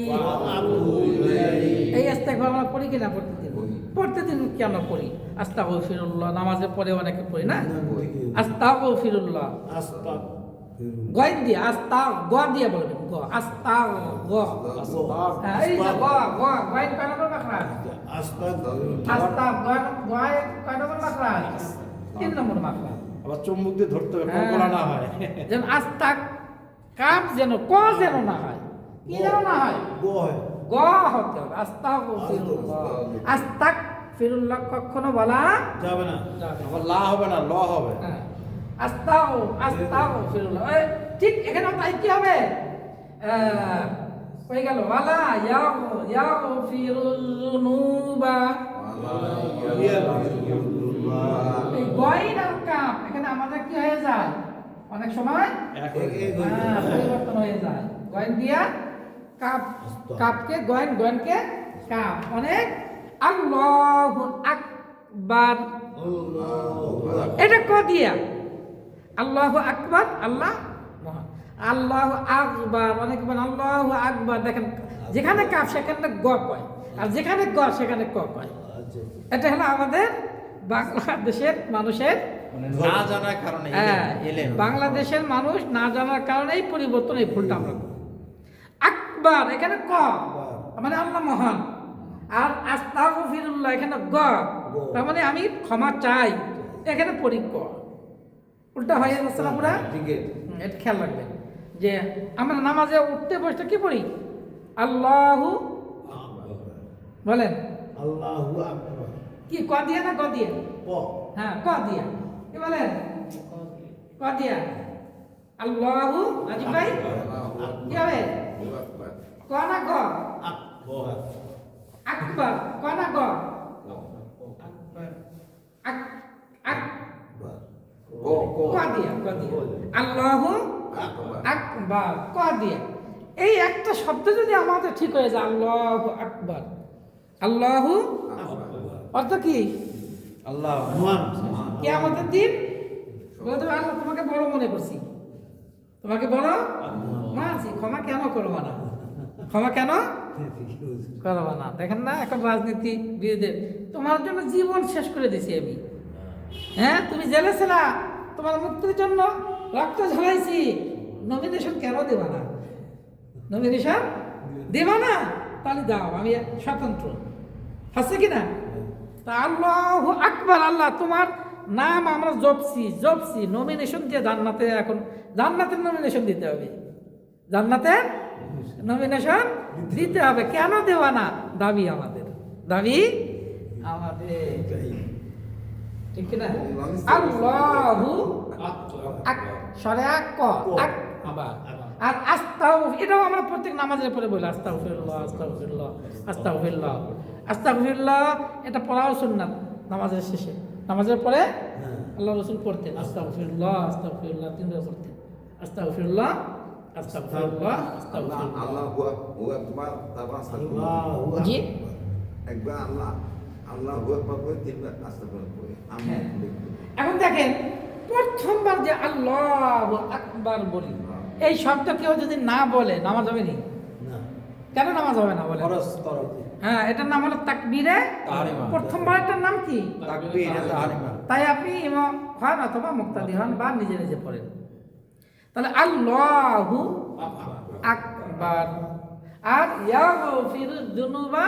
এই ইস্তেগফার আমরা পড়ি কিনা প্রতিদিন কেন পড়ি? আস্তাগফিরুল্লাহ নামাজের পরে অনেকে পড়ি না, আস্তাগফিরুল্লাহ গয় দিয়ে আস্তা গ দিয়ে বলবেন গ আস্তা গ। হ্যাঁ, এই যে গ গ গয় কয় নম্বর মাখরাজ? আস্তা গয় কয় নম্বর মাখরাজ? 3 নম্বর মাখরাজ। আবার চুম্বক দিয়ে ধরতে হবে, কলকলা না হয়। যেন আস্তা কাপ যেন ক যেন না হয়, কি যেন না হয়, গ হতে হবে। আস্তাগফিরুল্লাহ আস্তাগফিরুল্লাহ কখনো বলা যাবে না, আবার লা হবে না, ল হবে। হ্যাঁ, আস্তাগফিরুল্লাহ ঠিক এখানে তাই কি হবে? হয়ে গেল ওয়ালা ইয়াগফিরুজ যুনুবা। এই গয়ন আর কাপ এখানে আমাদের কি হয়ে যায় অনেক সময় পরিবর্তন হয়ে যায়। গয়ন দিয়া কাপ, কাপকে গয়ন, গয়নকে কাপ। অনেক আল্লাহু আকবার এটা ক দিয়া আল্লাহু আকবার, আল্লাহ মহান। আল্লাহু আকবার অনেক বলেন আল্লাহু আকবার। দেখেন যেখানে কাপ সেখানে গ কয়, আর যেখানে গ সেখানে ক কয়। এটা হলো আমাদের বাংলাদেশের মানুষের না জানার কারণে। বাংলাদেশের মানুষ না জানার কারণে এই পরিবর্তন, এই ভুলটা আমরা করি। আকবার এখানে ক মানে আল্লাহ মহান, আর আস্তাগফিরুল্লাহ এখানে গ তার মানে আমি ক্ষমা চাই, এখানে পড়ি ক। উল্টা হয়ে যাচ্ছে না পুরা? এটা খেয়াল রাখবেন যে আমরা নামাজে উঠতে বসতে কি পড়ি? আল্লাহু বলেন আল্লাহু আকবার কি ক দিয়ে না গ দিয়ে? ক। হ্যাঁ ক দিয়া। কি বলেন? ক দিয়া। আল্লাহু আজিব ভাই কি হবে? ক না গ? আকবার ক না গ? ক দিয়া, ক দিয়া। আল্লাহু আকবার ক দিয়া। এই একটা শব্দ যদি আমাদের ঠিক হয়ে যায় আল্লাহু আকবার, আল্লাহু অর্থ কি? আল্লাহ মহান। কিয়ামতের দিন বলতে হবে আল্লাহ তোমাকে বড় মনে করছি, তোমাকে বড় মানছি, ক্ষমা কেন করবো না? ক্ষমা কেন করবো না? দেখেন না এখন রাজনীতি বিরোধী, তোমার জন্য জীবন শেষ করে দিছি আমি। হ্যাঁ, তুমি জেলে ছিলা, তোমার মুক্তির জন্য রক্ত ঝরাইছি, নমিনেশন কেন দেবা না? নমিনেশন দেবা না? তাহলে দাও, আমি স্বতন্ত্র। আছে কি না? তা আল্লাহু আকবার, আল্লাহ তোমার নাম আমরা জপছি, নমিনেশন দিয়ে জান্নাতে, এখন জান্নাতের নমিনেশন দিতে হবে, জান্নাতের নমিনেশন দিতে হবে। কেন দেওয়া না? দাবি আমাদের, দাবি আমাদের, ঠিক কিনা? আল্লাহু আকবার আর এটাও আমরা প্রত্যেক নামাজের পরে বলি আস্তাগফিরুল্লাহ আস্তাগফিরুল্লাহ আস্তাগফিরুল্লাহ আস্তাগফিরুল্লাহ। এটা পড়াও সুন্নাত নামাজের শেষে, নামাজের পরে আল্লাহ রাসূল পড়তেন আস্তাগফিরুল্লাহ আস্তাগফিরুল্লাহ, 3 বার পড়তেন আস্তাগফিরুল্লাহ আস্তাগফিরুল্লাহ আস্তাগফিরুল্লাহ। আল্লাহু আকবার, তারপর আস্তাগফিরুল্লাহ। জি, একবার আল্লাহু আকবার করে 3 বার আস্তাগফিরুল্লাহ পড়ে আমরা। এখন দেখেন প্রথমবার যে আল্লাহু আকবার বলি, এই শব্দ কেউ যদি না বলে নামাজ হবে নি? কেন নামাজ হবে না বলে? হ্যাঁ, এটার নাম হলো তাকবীরে তাহরিমা। প্রথমবার এটার নাম কি? তাকবীরে তাহরিমা। তাই আপনি ইমাম হন অথবা মুক্তাদি হন বা নিজে নিজে পড়েন। তাহলে আল্লাহু আকবার আর ইয়াগফিরুজ যুনুবা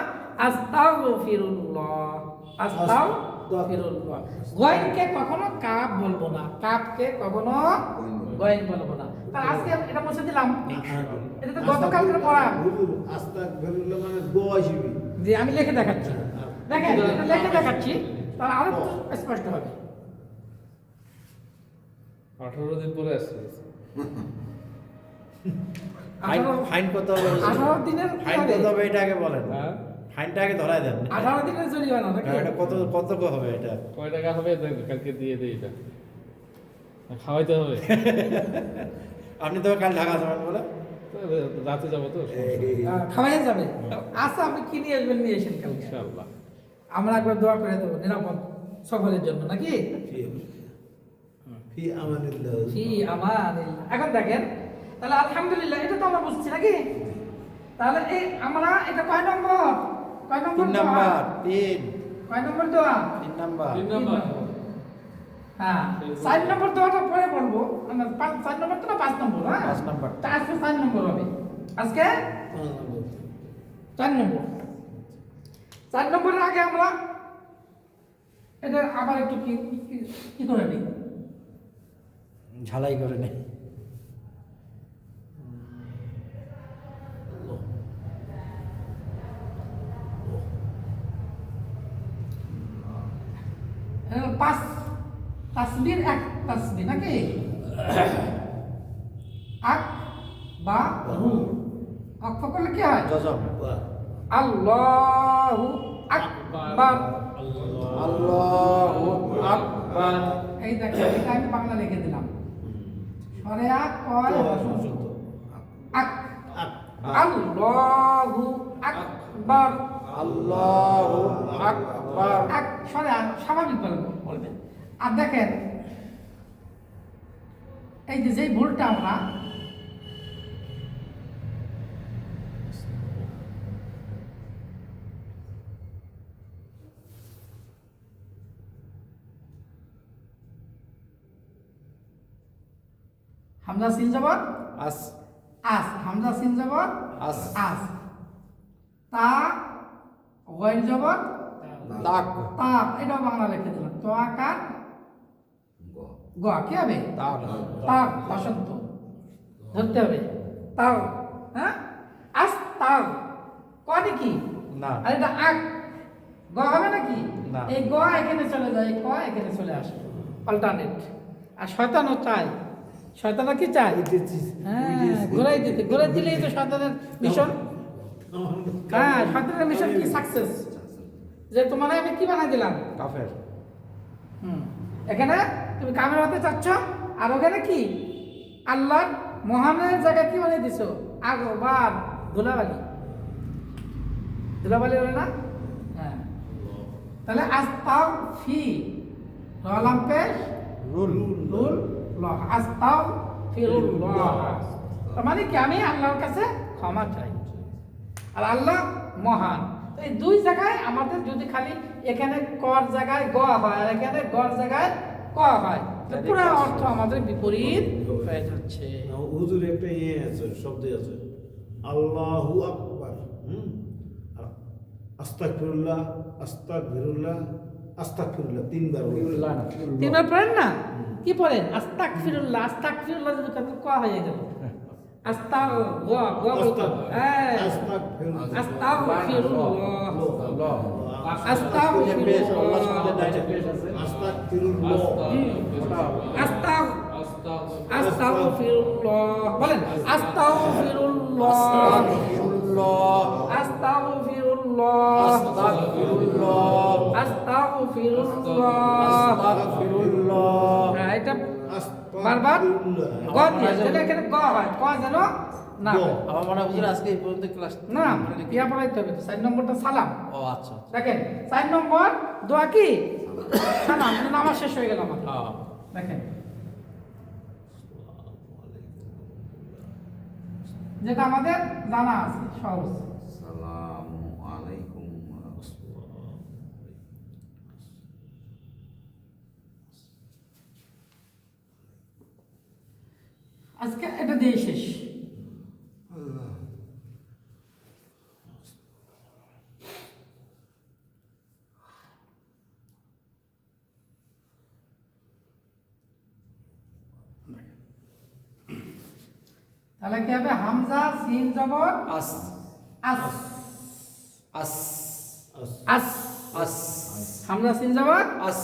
আস্তাগফিরুল্লাহ আস্তাগফিরুল্লাহ। গয়নকে কখনো কাপ বলবো না, কাপকে কখনো গয়ন বলবো না। তাহলে আজকে এটা মুছে দিলাম, এটা তো গতকালকে পড়া। হুজুর আস্তাগফিরুল্লাহ মানে দোয়া হিসেবে। যে আমি লিখে দেখাচ্ছি, দেখেন এটা লিখে দেখাচ্ছি, তাহলে আরো স্পষ্ট হবে। 18 দিন পরে আসছে। ফাইন কত হবে? 18 দিনের ফাইন কত হবে এটা আগে বলেন। হ্যাঁ, ফাইনটা আগে ধরাই দেন। 18 দিনের জরিমানা নাকি? এটা কত কত হবে এটা? কয় টাকা হবে কালকে দিয়ে দেই এটা, খাওয়াইতে হবে। আপনি তো কাল ঢাকা যাবেন বলে। তো রাতে যাবো তো, খাওয়াই যাবে। আচ্ছা, আপনি কি নিয়ে আসবেন, নিয়ে এসেন কালকে, ইনশাআল্লাহ। আমরা একবার দোয়া করে দেবো নিরাপদ সফরের জন্য নাকি। ফি আমানিল্লাহ। জি আমানিল্লাহ। এখন দেখেন, তাহলে আলহামদুলিল্লাহ এটা তো আমরা বুঝছি নাকি। তাহলে এই আমরা এটা কয় নম্বর, কয় নম্বর 3 দোয়া? নাম্বার 3 কয় নম্বর দোয়া? 3 নাম্বার। 3 নাম্বার। হ্যাঁ, 4 নম্বর দোয়াটা পরে বলবো আমরা। 4 নম্বর তো না 5 নম্বর? হ্যাঁ, 5 নাম্বার। তা আজকে 4 নম্বর হবে। আজকে 4 নম্বর। 4 নম্বরের আগে আমরা এটা আবার একটু কি করে নিই। ঝালাই করে নেই। পাঁচ তাসবির, এক তাসবির নাকি। আক বা রু, অক্ষ করলে কি হয়? জজম। আল্লাহু আকবার। আল্লাহু আকবার। এই দেখেন, এটা আমি বাংলা লিখে দিলাম। সরে আক কয় আক। আল্লাহু আকবার। আল্লাহু আকবার। এক সরে আক স্বাভাবিক বলবেন। আর দেখেন, এই যে যেই ভুলটা আমরা হামজা সিন জবর আস আস, হামজা সিন জবর আস। আস, তা ওয়াইল জবর তাক তাপ, এটাও বাংলা লিখে দিলাম। তো আকার গ কি হবে? তাক তাপ, বসন্ত ধরতে হবে। তাও, হ্যাঁ, আস তাও কনে কি না। আর এটা আক গ হবে নাকি? না। এই গ এখানে চলে যায়, ক এখানে চলে আসে, অল্টারনেট। আর শয়তানও চায়, শয়তানও কি চায়? হ্যাঁ, ঘুরাই দিতে, ঘুরাই দিলেই তো শয়তানের মিশন। হ্যাঁ, শয়তানের মিশন কি সাকসেস, যে তোমার আমি কি বানাই দিলাম কাফের। এখানে তুমি কামের হতে চাচ্ছ, আর ওখানে কি আল্লাহর মহানের জায়গায় কি বানিয়ে দিছো? আগবার ধুলাবালি, ধুলাবালি হলো না? হ্যাঁ, তাহলে আস্তাও ফি রলাম পেশ রুল রুল ল, আস্তাও ফিরুল্লাহ, তার মানে কি আমি আল্লাহর কাছে ক্ষমা চাই, আর আল্লাহ মহান। তো এই দুই জায়গায় আমাদের যদি খালি এখানে কর জায়গায় গ হয় আর এখানে গর জায়গায় ক হয়, তো পুরো অর্থ আমাদের বিপরীত হয়ে যাচ্ছে। হুজুর একটা ইয়ে আছে, শব্দ আছে আল্লাহু আকবার। আর আস্তাগফিরুল্লাহ, আস্তাগফিরুল্লাহ, আস্তাগফিরুল্লাহ 3 বার বলবেন। তিনবার পড়েন না, কি পড়েন? আস্তাগফিরুল্লাহ, আস্তাগফিরুল্লাহ যদি কত ক হয়ে গেল, আস্তাগ গ গ বলতে এই আস্তাগফিরুল্লাহ, আস্তাগফিরুল্লাহ, আস্তাগফিরুল্লাহ, আস্তাগ আস্তাগফিরুল্লাহ, বলেন আস্তাগফিরুল্লাহ, আস্তাগফিরুল্লাহ, আস্তাগফিরুল্লাহ। হ্যাঁ, এটা বারবার গ দিয়ে, তাহলে এখানে গ হয়, ক যেন না হয়। আমার মনে হয় হুজুর আজকে এই পর্যন্ত ক্লাস না, ইয়া পড়াইতে হবে। 4 নম্বরটা সালাম। ও আচ্ছা। দেখেন 4 নম্বর দোয়া কি? সালাম, নামাজ শেষ হয়ে গেল আমাদের। হ্যাঁ। দেখেন যেটা আমাদের জানা আছে সহজ। আসসালামু আলাইকুম। আজকে এটা দিয়ে শেষ। তাহলে কি হবে? হামজা সিন জবর আস আস আস আস আস হামজা সিন জবর আস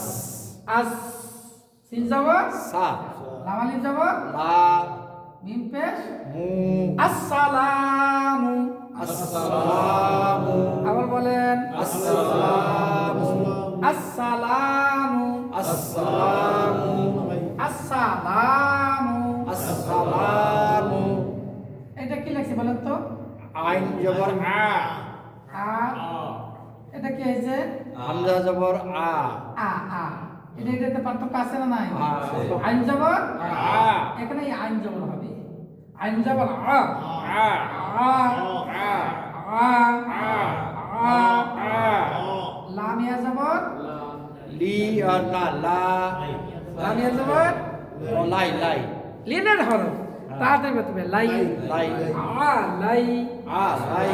আস সিন জবর সা লামালি জবর লা মিম পেশ মু আসসালামু। আসসালামু আবার বলেন আসসালামু আসসালামু আসসালামু আসসালামু। আসসালামু এটা কি লেখছে বলেন তো? আইন জবর আ আর এটা কি হয়েছে? হামজা জবর আ আ আ এটাতে পার্থক্য আছে না নাই? আ। আইন জবর আ এখানে আইন জবর হবে। আইন জবর আ আ আ আ আ আ আ লামিয়া জবর লি আর না লা লামিয়া জবর ও লাই লাই লিনের হরফ তাড়াতাড়ি বলতে হবে লাই লাই আ লাই আ লাই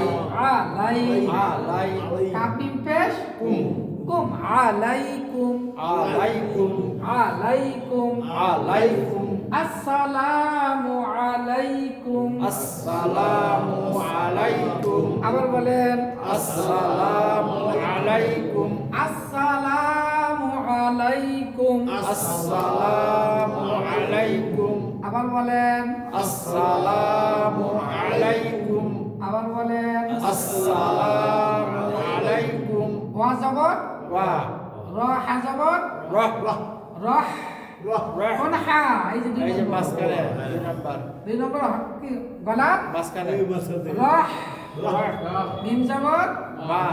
আ লাই আ লাই কাপিম পেশ কুম কুম আলাইকুম আলাইকুম আলাইকুম আলাইকুম আসসালামু আলাইকুম। আসসালামু আলাইকুম আবার বলেন আসসালামু আলাইকুম আসসালামু আলাইকুম। আসসালামু আলাইকুম আবার বলেন আসসালামু আলাইকুম আবার বলেন আসসালামু আলাইকুম ওয়া জবর ওয়া র হা জবর রাহ রাহ রহ রাহ কোন হা? এই যে এই যে দুই মাঝখানে দুই নাম্বার নম্বর কি গলা মাঝখানে এই মাসাতে রহ রাহ মিম জবর মা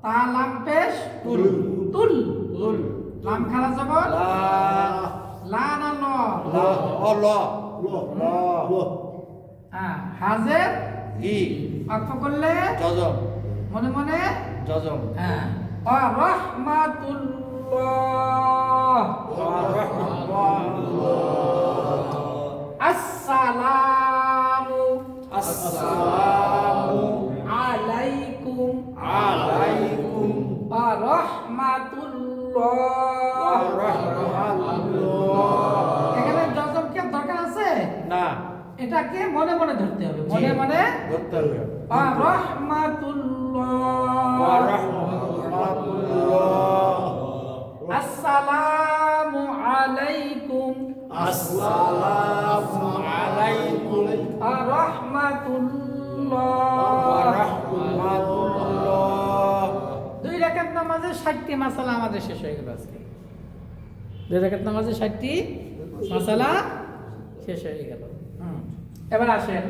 তা লাম পেশ তুল তুল তুল লাম খারা জবর লা লা না ল লা ও ল ল ল হাজের ই অর্থ করলে জজম মনে মনে জজম হ্যাঁ রাহমাতুল্লাহ ওয়া রাহমাতুল্লাহ আসসালামু আসসালামু আলাইকুম আলাইকুম ওয়া রাহমাতুল্লাহ। ওয়া রাহমাতুল্লাহ এখানে জজম কি দরকার আছে? না এটাকে মনে মনে ধরতে হবে, মনে মনে ধরতে হবে ওয়া রাহমাতুল্লাহ ওয়া রাহমাতুল্লাহ আসসালামু আলাইকুম আসসালামু আলাইকুম ওয়া রাহমাতুল্লাহ। ওয়া রাহমাতুল্লাহ দুই রাকাত নামাজে 60টি মাসালা আমাদের শেষ হয়ে গেল আজকে। দুই রাকাত নামাজে 60টি মাসালা শেষ হয়ে গেল। এবার আসেন,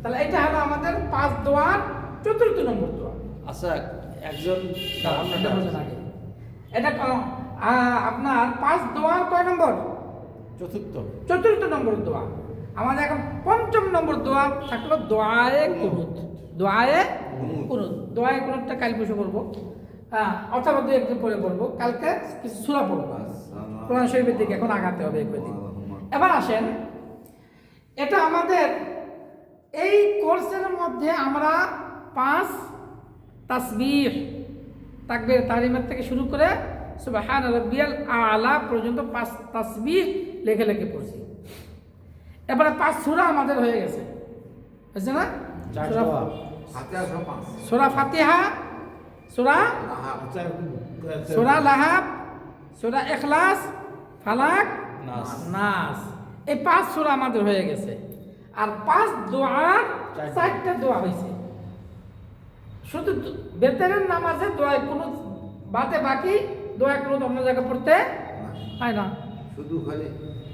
তাহলে এটা হলো আমাদের 5 দোয়ার 4th নম্বর দোয়া। আচ্ছা একজন এটা বোঝেন আগে। এটা আপনার 5 দোয়ার কয় নম্বর? চতুর্থ 4th নম্বর দোয়া। আমাদের এখন 5ম নম্বর দোয়া থাকলো দোয়ায়ে কুনুত। দোয়ায়ে কুনুত। দোয়ায়ে কুনুতটা কাল বসে করবো, অথবা 2-1 পরে পড়বো, কালকে কিছু সূরা পড়বো। কোরআন শরীফের দিকে এখন আগাতে হবে কয়েকদিন। এবার আসেন, এটা আমাদের এই কোর্সের মধ্যে আমরা 5 তাসবিহ তাকবীর তাহরিমাত থেকে শুরু করে সুবহান রাব্বিয়াল আলা পর্যন্ত 5 তাসবিহ লেখে লেখে পড়ছি। এবারে 5 সূরা আমাদের হয়ে গেছে, বুঝছে না? সূরা ফাতিহা, সূরা সূরা লাহাব, সূরা ইখলাস, ফালাক, নাস। নাস। এই 5 সূরা আমাদের হয়ে গেছে। আর 5 দোয়ার 4টা দোয়া হয়েছে। শুধু বেতেরের নামাজে দোয়া কোনো বাতে বাকি দোয়া কোনো অন্য জায়গায় পড়তে হয় না, শুধু খালি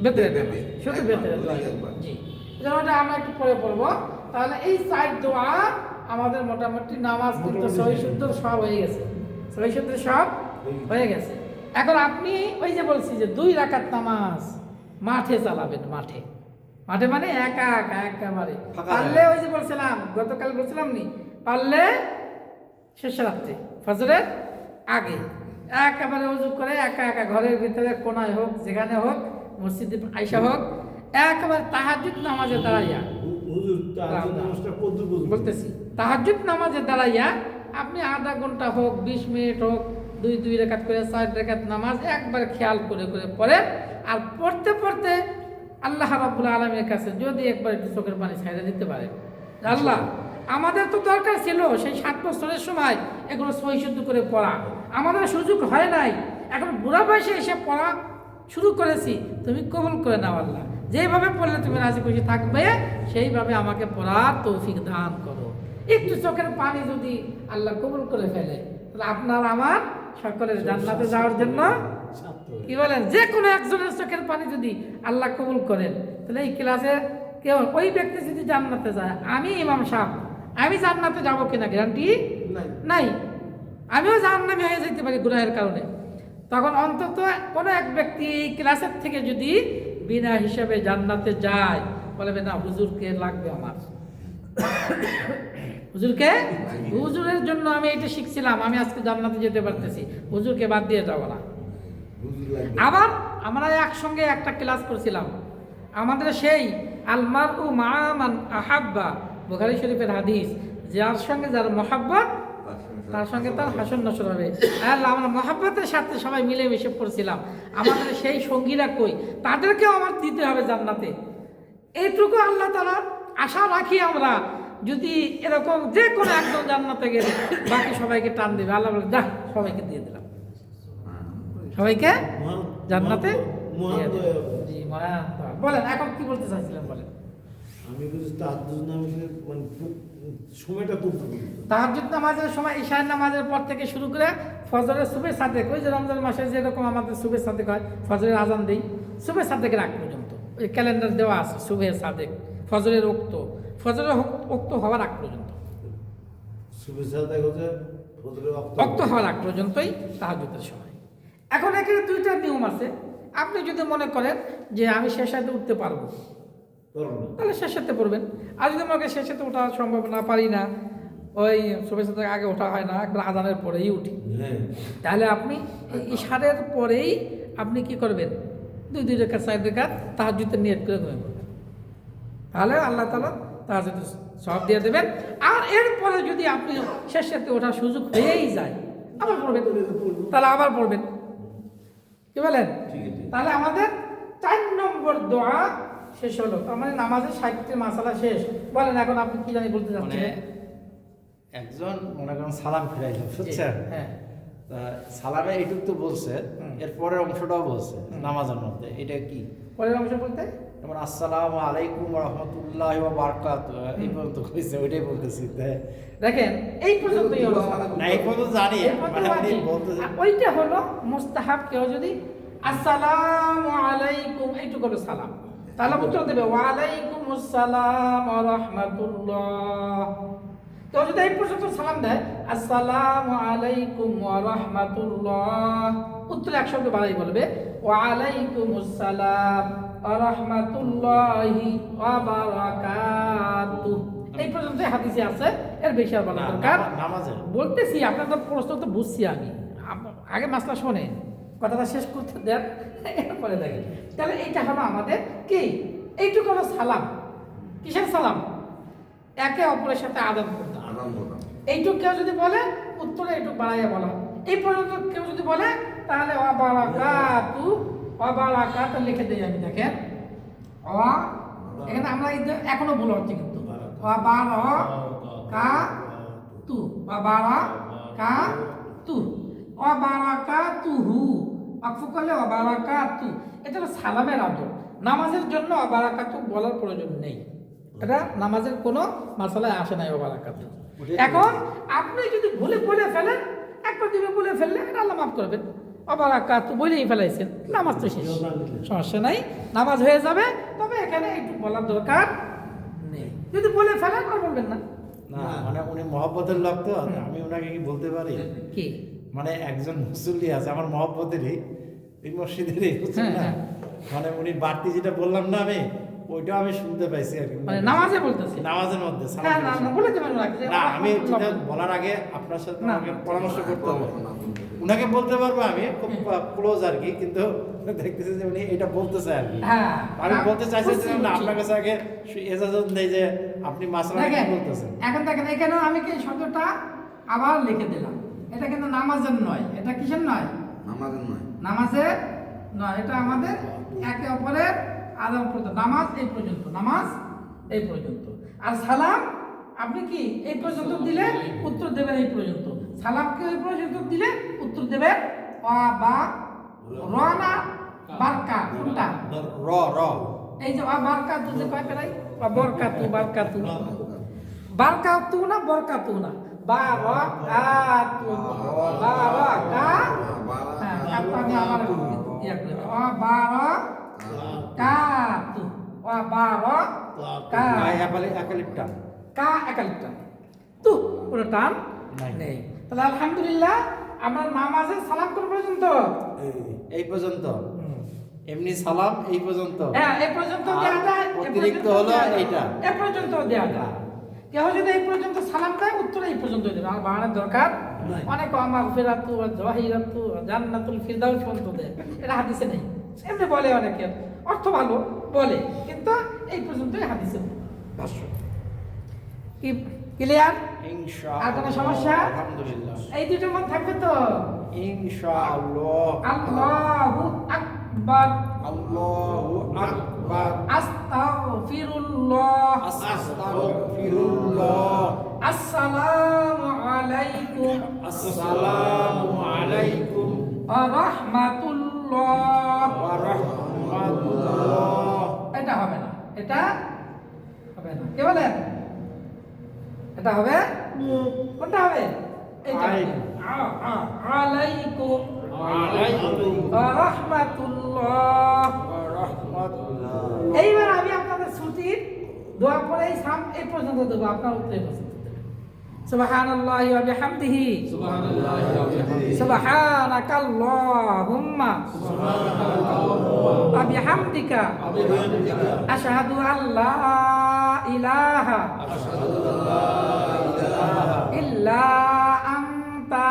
বেতেরের বেতেরে। নামাজ, শুধু বেতেরের দোয়া। একবার। জি, যেমনটা আমরা একটু পরে পড়বো। তাহলে এই 4 দোয়া আমাদের মোটামুটি নামাজ কিন্তু সহি শুদ্ধ সব হয়ে গেছে, সহি শুদ্ধ সব হয়ে গেছে। এখন আপনি ওই যে বলছি যে 2 রাকাত নামাজ মাঠে চালাবেন, মাঠে মাঠে মানে একা একা একেবারে ফাঁকা পারলে, ওই যে বলছিলাম গতকাল বলছিলাম নি, পারলে শেষ রাত্রে ফজরের আগে একেবারে উজু করে একা একা ঘরের ভিতরে কোনায় হোক, যেখানে হোক, মসজিদে আইসা হোক, একেবারে তাহাজ্জুদ নামাজে দাঁড়াইয়া, হুজুর তাহাজ্জুদ নামাজটা কদ্দুর বুঝবেন? বলতেছি তাহাজ্জুদ নামাজে দাঁড়াইয়া আপনি আধা ঘন্টা হোক, 20 মিনিট হোক, 2 রাকাত করে 4 রাকাত নামাজ একবার খেয়াল করে করে পড়েন। আর পড়তে পড়তে আল্লাহ রাব্বুল আলামিনের কাছে যদি একবার একটু চোখের পানি ছাইড়া দিতে পারে, আল্লাহ আমাদের তো দরকার ছিল সেই 7 বছরের সময় এগুলো সহিশুদ্ধ করে পড়া, আমাদের সুযোগ হয় নাই, এখন বুড়া বয়সে এসে পড়া শুরু করেছি, তুমি কবুল করে নাও আল্লাহ, যেভাবে পড়লে তুমি রাজি খুশি থাকবে সেইভাবে আমাকে পড়ার তৌফিক দান করো। একটু চোখের পানি যদি আল্লাহ কবুল করে ফেলে তাহলে আপনার আমার সকলের জান্নাতে যাওয়ার জন্য কি বলেন, যে কোনো একজনের চোখের পানি যদি আল্লাহ কবুল করেন তাহলে এই ক্লাসে কেউ ওই ব্যক্তি যদি জান্নাতে যায়, আমি ইমাম সাহেব আমি জান্নাতে যাবো কিনা গ্যারান্টি নাই, আমিও জাহান্নামী হয়ে যেতে পারি গুনাহের কারণে। তখন অন্তত কোনো এক ব্যক্তি এই ক্লাসের থেকে যদি বিনা হিসাবে জান্নাতে যায়, বলবে না হুজুরকে লাগবে আমার, হুজুরকে, হুজুরের জন্য আমি এটা শিখছিলাম, আমি আজকে জান্নাতে যেতে পারতেছি, হুজুরকে বাদ দিয়ে যাবো না। আবার আমরা একসঙ্গে একটা ক্লাস করছিলাম, আমাদের সেই আলমারু মা'মান আহাব্বা বুখারী শরীফের হাদিস, যার সঙ্গে যার মহাব্বত তার সঙ্গে তার হাসন নসর হবে। আল্লাহ আমরা মহাব্বতের সাথে সবাই মিলেমিশে পড়ছিলাম, আমাদের সেই সঙ্গীরা কই, তাদেরকেও আমার দিতে হবে জান্নাতে। এইটুকু আল্লাহ তাআলা আশা রাখি আমরা, যদি এরকম যে কোনো একজন জান্নাতে গেলে বাকি সবাইকে টান দেবে, আল্লাহ বলে যা সবাইকে দিয়ে দিলাম, সবাইকে জান্নাতে দিয়ে দিলাম। জি মহান দয়া। বলেন এখন কি বলতে চাইছিলেন বলেন। আমি বুঝি তাহাজ্জুদ নামাজের মানে সময়টা খুব তাহাজ্জুদ নামাজের সময় ঈশার নামাজের পর থেকে শুরু করে ফজরের সুবে সাদেক, ওই যে রমজান মাসে যেরকম আমাদের সুবে সাদেক হয়, ফজরের আজান দেই, সুবে সাদেকের আগ পর্যন্ত ওই ক্যালেন্ডার দেওয়া আছে, সুবে সাদেক ফজরের ওক্ত, ফজরের ওক্ত হওয়ার আগ পর্যন্ত, শুভেচ্ছা দেখো যে ফজরের ওক্ত হওয়ার আগ পর্যন্তই তাহাজ্জুদের সময়। এখন এখানে দুইটা নিয়ম আছে, আপনি যদি মনে করেন যে আমি শেষ রাতে উঠতে পারবো তাহলে শেষ রাতে পড়বেন, আর যদি আমাকে শেষ রাতে ওঠা সম্ভব না, পারি না, ওই শুভেচ্ছা থেকে আগে ওঠা হয় না, একবার আজানের পরেই উঠি, তাহলে আপনি ইশারের পরেই আপনি কি করবেন, 2 রাকাত 4 রাকাত তাহাজ্জুদের নিয়ত করে ঘুমিয়ে পড়বেন, তাহলে আল্লাহ তাআলা তাহাজ্জুদের সওয়াব দিয়ে দেবেন। আর এরপরে যদি আপনি শেষ রাতে ওঠার সুযোগ হয়েই যায় আবার পড়বেন, তাহলে আবার পড়বেন, কি বলেন। তাহলে আমাদের 4 নম্বর দোয়া শেষ হলো, তার মানে নামাজের 60টি মাসালা শেষ। বলেন এখন আপনি কি জানি বলতে মানে চাচ্ছেন। একজন মনে করেন সালাম ফিরাইল, বুঝছেন, হ্যাঁ তা সালামে এইটুক তো বলছে, এর পরের অংশটাও বলছে নামাজের মধ্যে, এটা কি পরের অংশ বলতে যেমন আসসালামু আলাইকুম ওয়া রাহমাতুল্লাহি ওয়া বারাকাতুহু এই পর্যন্ত কইছে, ওইটাই বলতেছি। দেখেন এই পর্যন্তই হলো সালাম। না এই পর্যন্ত জানি, এই পর্যন্ত মানে আপনি বাকি। বলতেছেন আর ওইটা হলো মুস্তাহাব, কেউ যদি আসসালামু আলাইকুম এইটুকু হলো সালাম, তাহলে উত্তর দেবে ওয়া আলাইকুম আসসালাম ওয়া রাহমাতুল্লাহ। কেউ যদি এই পর্যন্ত সালাম দেয় আসসালামু আলাইকুম ওয়া রাহমাতুল্লাহ, উত্তরে এক শব্দ বাড়াই বলবে ওয়া আলাইকুম আসসালাম ওয়া রাহমাতুল্লাহি ওয়া বারাকাতুহু। এই পর্যন্ত হাদিসে আছে, এর বেশি আর বলা দরকার নামাজে বলতেছি। আপনার তো প্রশ্ন তো বুঝছি আমি, আগে মাসলা শোনেন, কথাটা শেষ করতে দেন, এরপরে দেখেন। তাহলে এইটা হলো আমাদের কি, এইটুকু হলো সালাম। কিসের সালাম? একে অপরের সাথে আদান প্রদান। এইটুকু কেউ যদি বলে উত্তরে এইটুকু বাড়াইয়া বলা, এই পর্যন্ত কেউ যদি বলে তাহলে অবারাকাতু, অবারাকাত লিখে দিই আমি, দেখেন এখানে আমরা এখনো ভুল হচ্ছে কিন্তু অবারাকাতু, অবারাকাতু, অবারাকাতুহু, ওয়াকফ করলে অবারাকাতু। এটা হলো সালামের আদব। নামাজের জন্য অবারাকাতু বলার প্রয়োজন নেই, এটা নামাজের কোনো মাসালায় আসে নাই অবারাকাতু। এখন আপনি যদি ভুলে বলে ফেলেন, একবার দিবে বলে ফেললে এটা আল্লাহ মাফ করবেন, অবারাকাতু বলেই ফেলাইছেন, নামাজ তো শেষ, সমস্যা নাই, নামাজ হয়ে যাবে। তবে এখানে একটু বলার দরকার নেই, যদি বলে ফেলেন আর বলবেন না। না মানে উনি মহব্বতের লোক তো, আমি ওনাকে কি বলতে পারি, কি মানে একজন মুসল্লি আছে আমার মহব্বতেরই, এই মসজিদেরই, বুঝছেন না, হ্যাঁ। মানে উনি বাড়তি যেটা বললাম না আমি, ওইটাও আমি শুনতে পাইছি আর কি, মানে নামাজে বলতেছি, নামাজের মধ্যে হ্যাঁ না না বলে দেবেন ওনাকে যে না আমি যেটা বলার আগে আপনার সাথে না। আমাকে পরামর্শ করতে হবে, উনাকে বলতে পারবো আমি খুব ক্লোজ আর কি, কিন্তু দেখতেছি যে উনি এটা বলতেছে আর কি, হ্যাঁ আমি বলতে চাইছি বুঝছি, যে না বুঝছি। আপনার কাছে আগে এজাজত নেই যে আপনি মাসলা কি দেখেন বলতেছেন। এখন দেখেন এখানে আমি কি শব্দটা আবার লিখে দিলাম, এটা কিন্তু নামাজের নয়, এটা কিসের নয়, নামাজের নয়, নামাজের নয়, এটা আমাদের একে অপরের আযান পর্যন্ত, নামাজ এই পর্যন্ত, নামাজ এই পর্যন্ত। আর সালাম আপনি কি এই পর্যন্ত দিলে উত্তর দেবেন এই পর্যন্ত, সালামকে এই পর্যন্ত দিলে উত্তর দেবেন ওয়া বা র না বারকা, কোনটা? র র এই যে ওয়া বারকাতু যে কয় পেরাই, ওয়া বরকাতু, বারকাতু, বারকাতু না বরকাতু না, বারাকাতু, বারাকা, হ্যাঁ আপনি আমার ইয়া করে ওয়া বারাকাতু, ওয়া বারাকা, একালিপটা কা একালিপটা তু পুরো টান নাই। নেই। তাহলে আলহামদুলিল্লাহ আমরা নামাজে সালাম কোন পর্যন্ত? এই পর্যন্ত। এমনি সালাম এই পর্যন্ত। হ্যাঁ এই পর্যন্ত দেওয়া যায়, অতিরিক্ত হলো এইটা। এই পর্যন্ত দেওয়া যায়। কেউ যদি এই পর্যন্ত সালাম দেয় উত্তর এই পর্যন্ত দেবে, আমার বাড়ানোর দরকার অনেক। আমার ফেরাতু জাহিরাতু জান্নাতুল ফিরদাউস পর্যন্ত দেয়, এটা হাদিসে নেই। এমনি বলে অনেকে, অর্থ ভালো বলে, কিন্তু এই পর্যন্তই হাদিসে ভাষ্য। কি ক্লিয়ার? ইনশাআল্লাহ। আর কোনো সমস্যা? আলহামদুলিল্লাহ। এই দুটোর মধ্যে থাকবে তো। ইনশাআল্লাহ। আল্লাহু আকবার, আল্লাহু আকবার। আস্তাগফিরুল্লাহ, আস্তাগফিরুল্লাহ। আসসালামু আলাইকুম, আসসালামু আলাইকুম ওয়া রাহমাতুল্লাহ। ওয়া রাহমাতুল্লাহ। এটা হবে না, এটা হবে না। কে বলেন এটা হবে? কোনটা হবে? এইটা হবে। আলাইকুম আলাইকুম ওয়া রাহমাতুল্লাহ। ওয়া রাহমাতুল্লাহ। এইবার আমি আপনাদের ছুটির দোয়া পড়ে এই পর্যন্ত দেবো, আপনার উত্তর এই পর্যন্ত দেবেন। সুবহানাল্লাহি ওয়া বিহামদিহি, সুবহানাকাল্লাহুম্মা ওয়া বিহামদিকা, আশহাদু আল্লা ইলাহা ইল্লা আনতা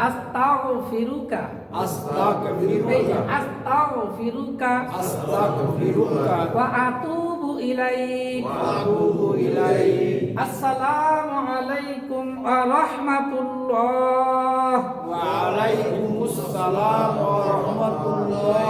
আস্তাগফিরুকা, আস্তাগফিরুকা আস্তাগফিরুকা আস্তাগফিরুকা ওয়া আতুবু ইলাইক। ওয়া আতুবু ইলাইক। আসসালামু আলাইকুম ওয়া রাহমাতুল্লাহ। ওয়া আলাইকুমুস সালাম ওয়া রাহমাতুল্লাহ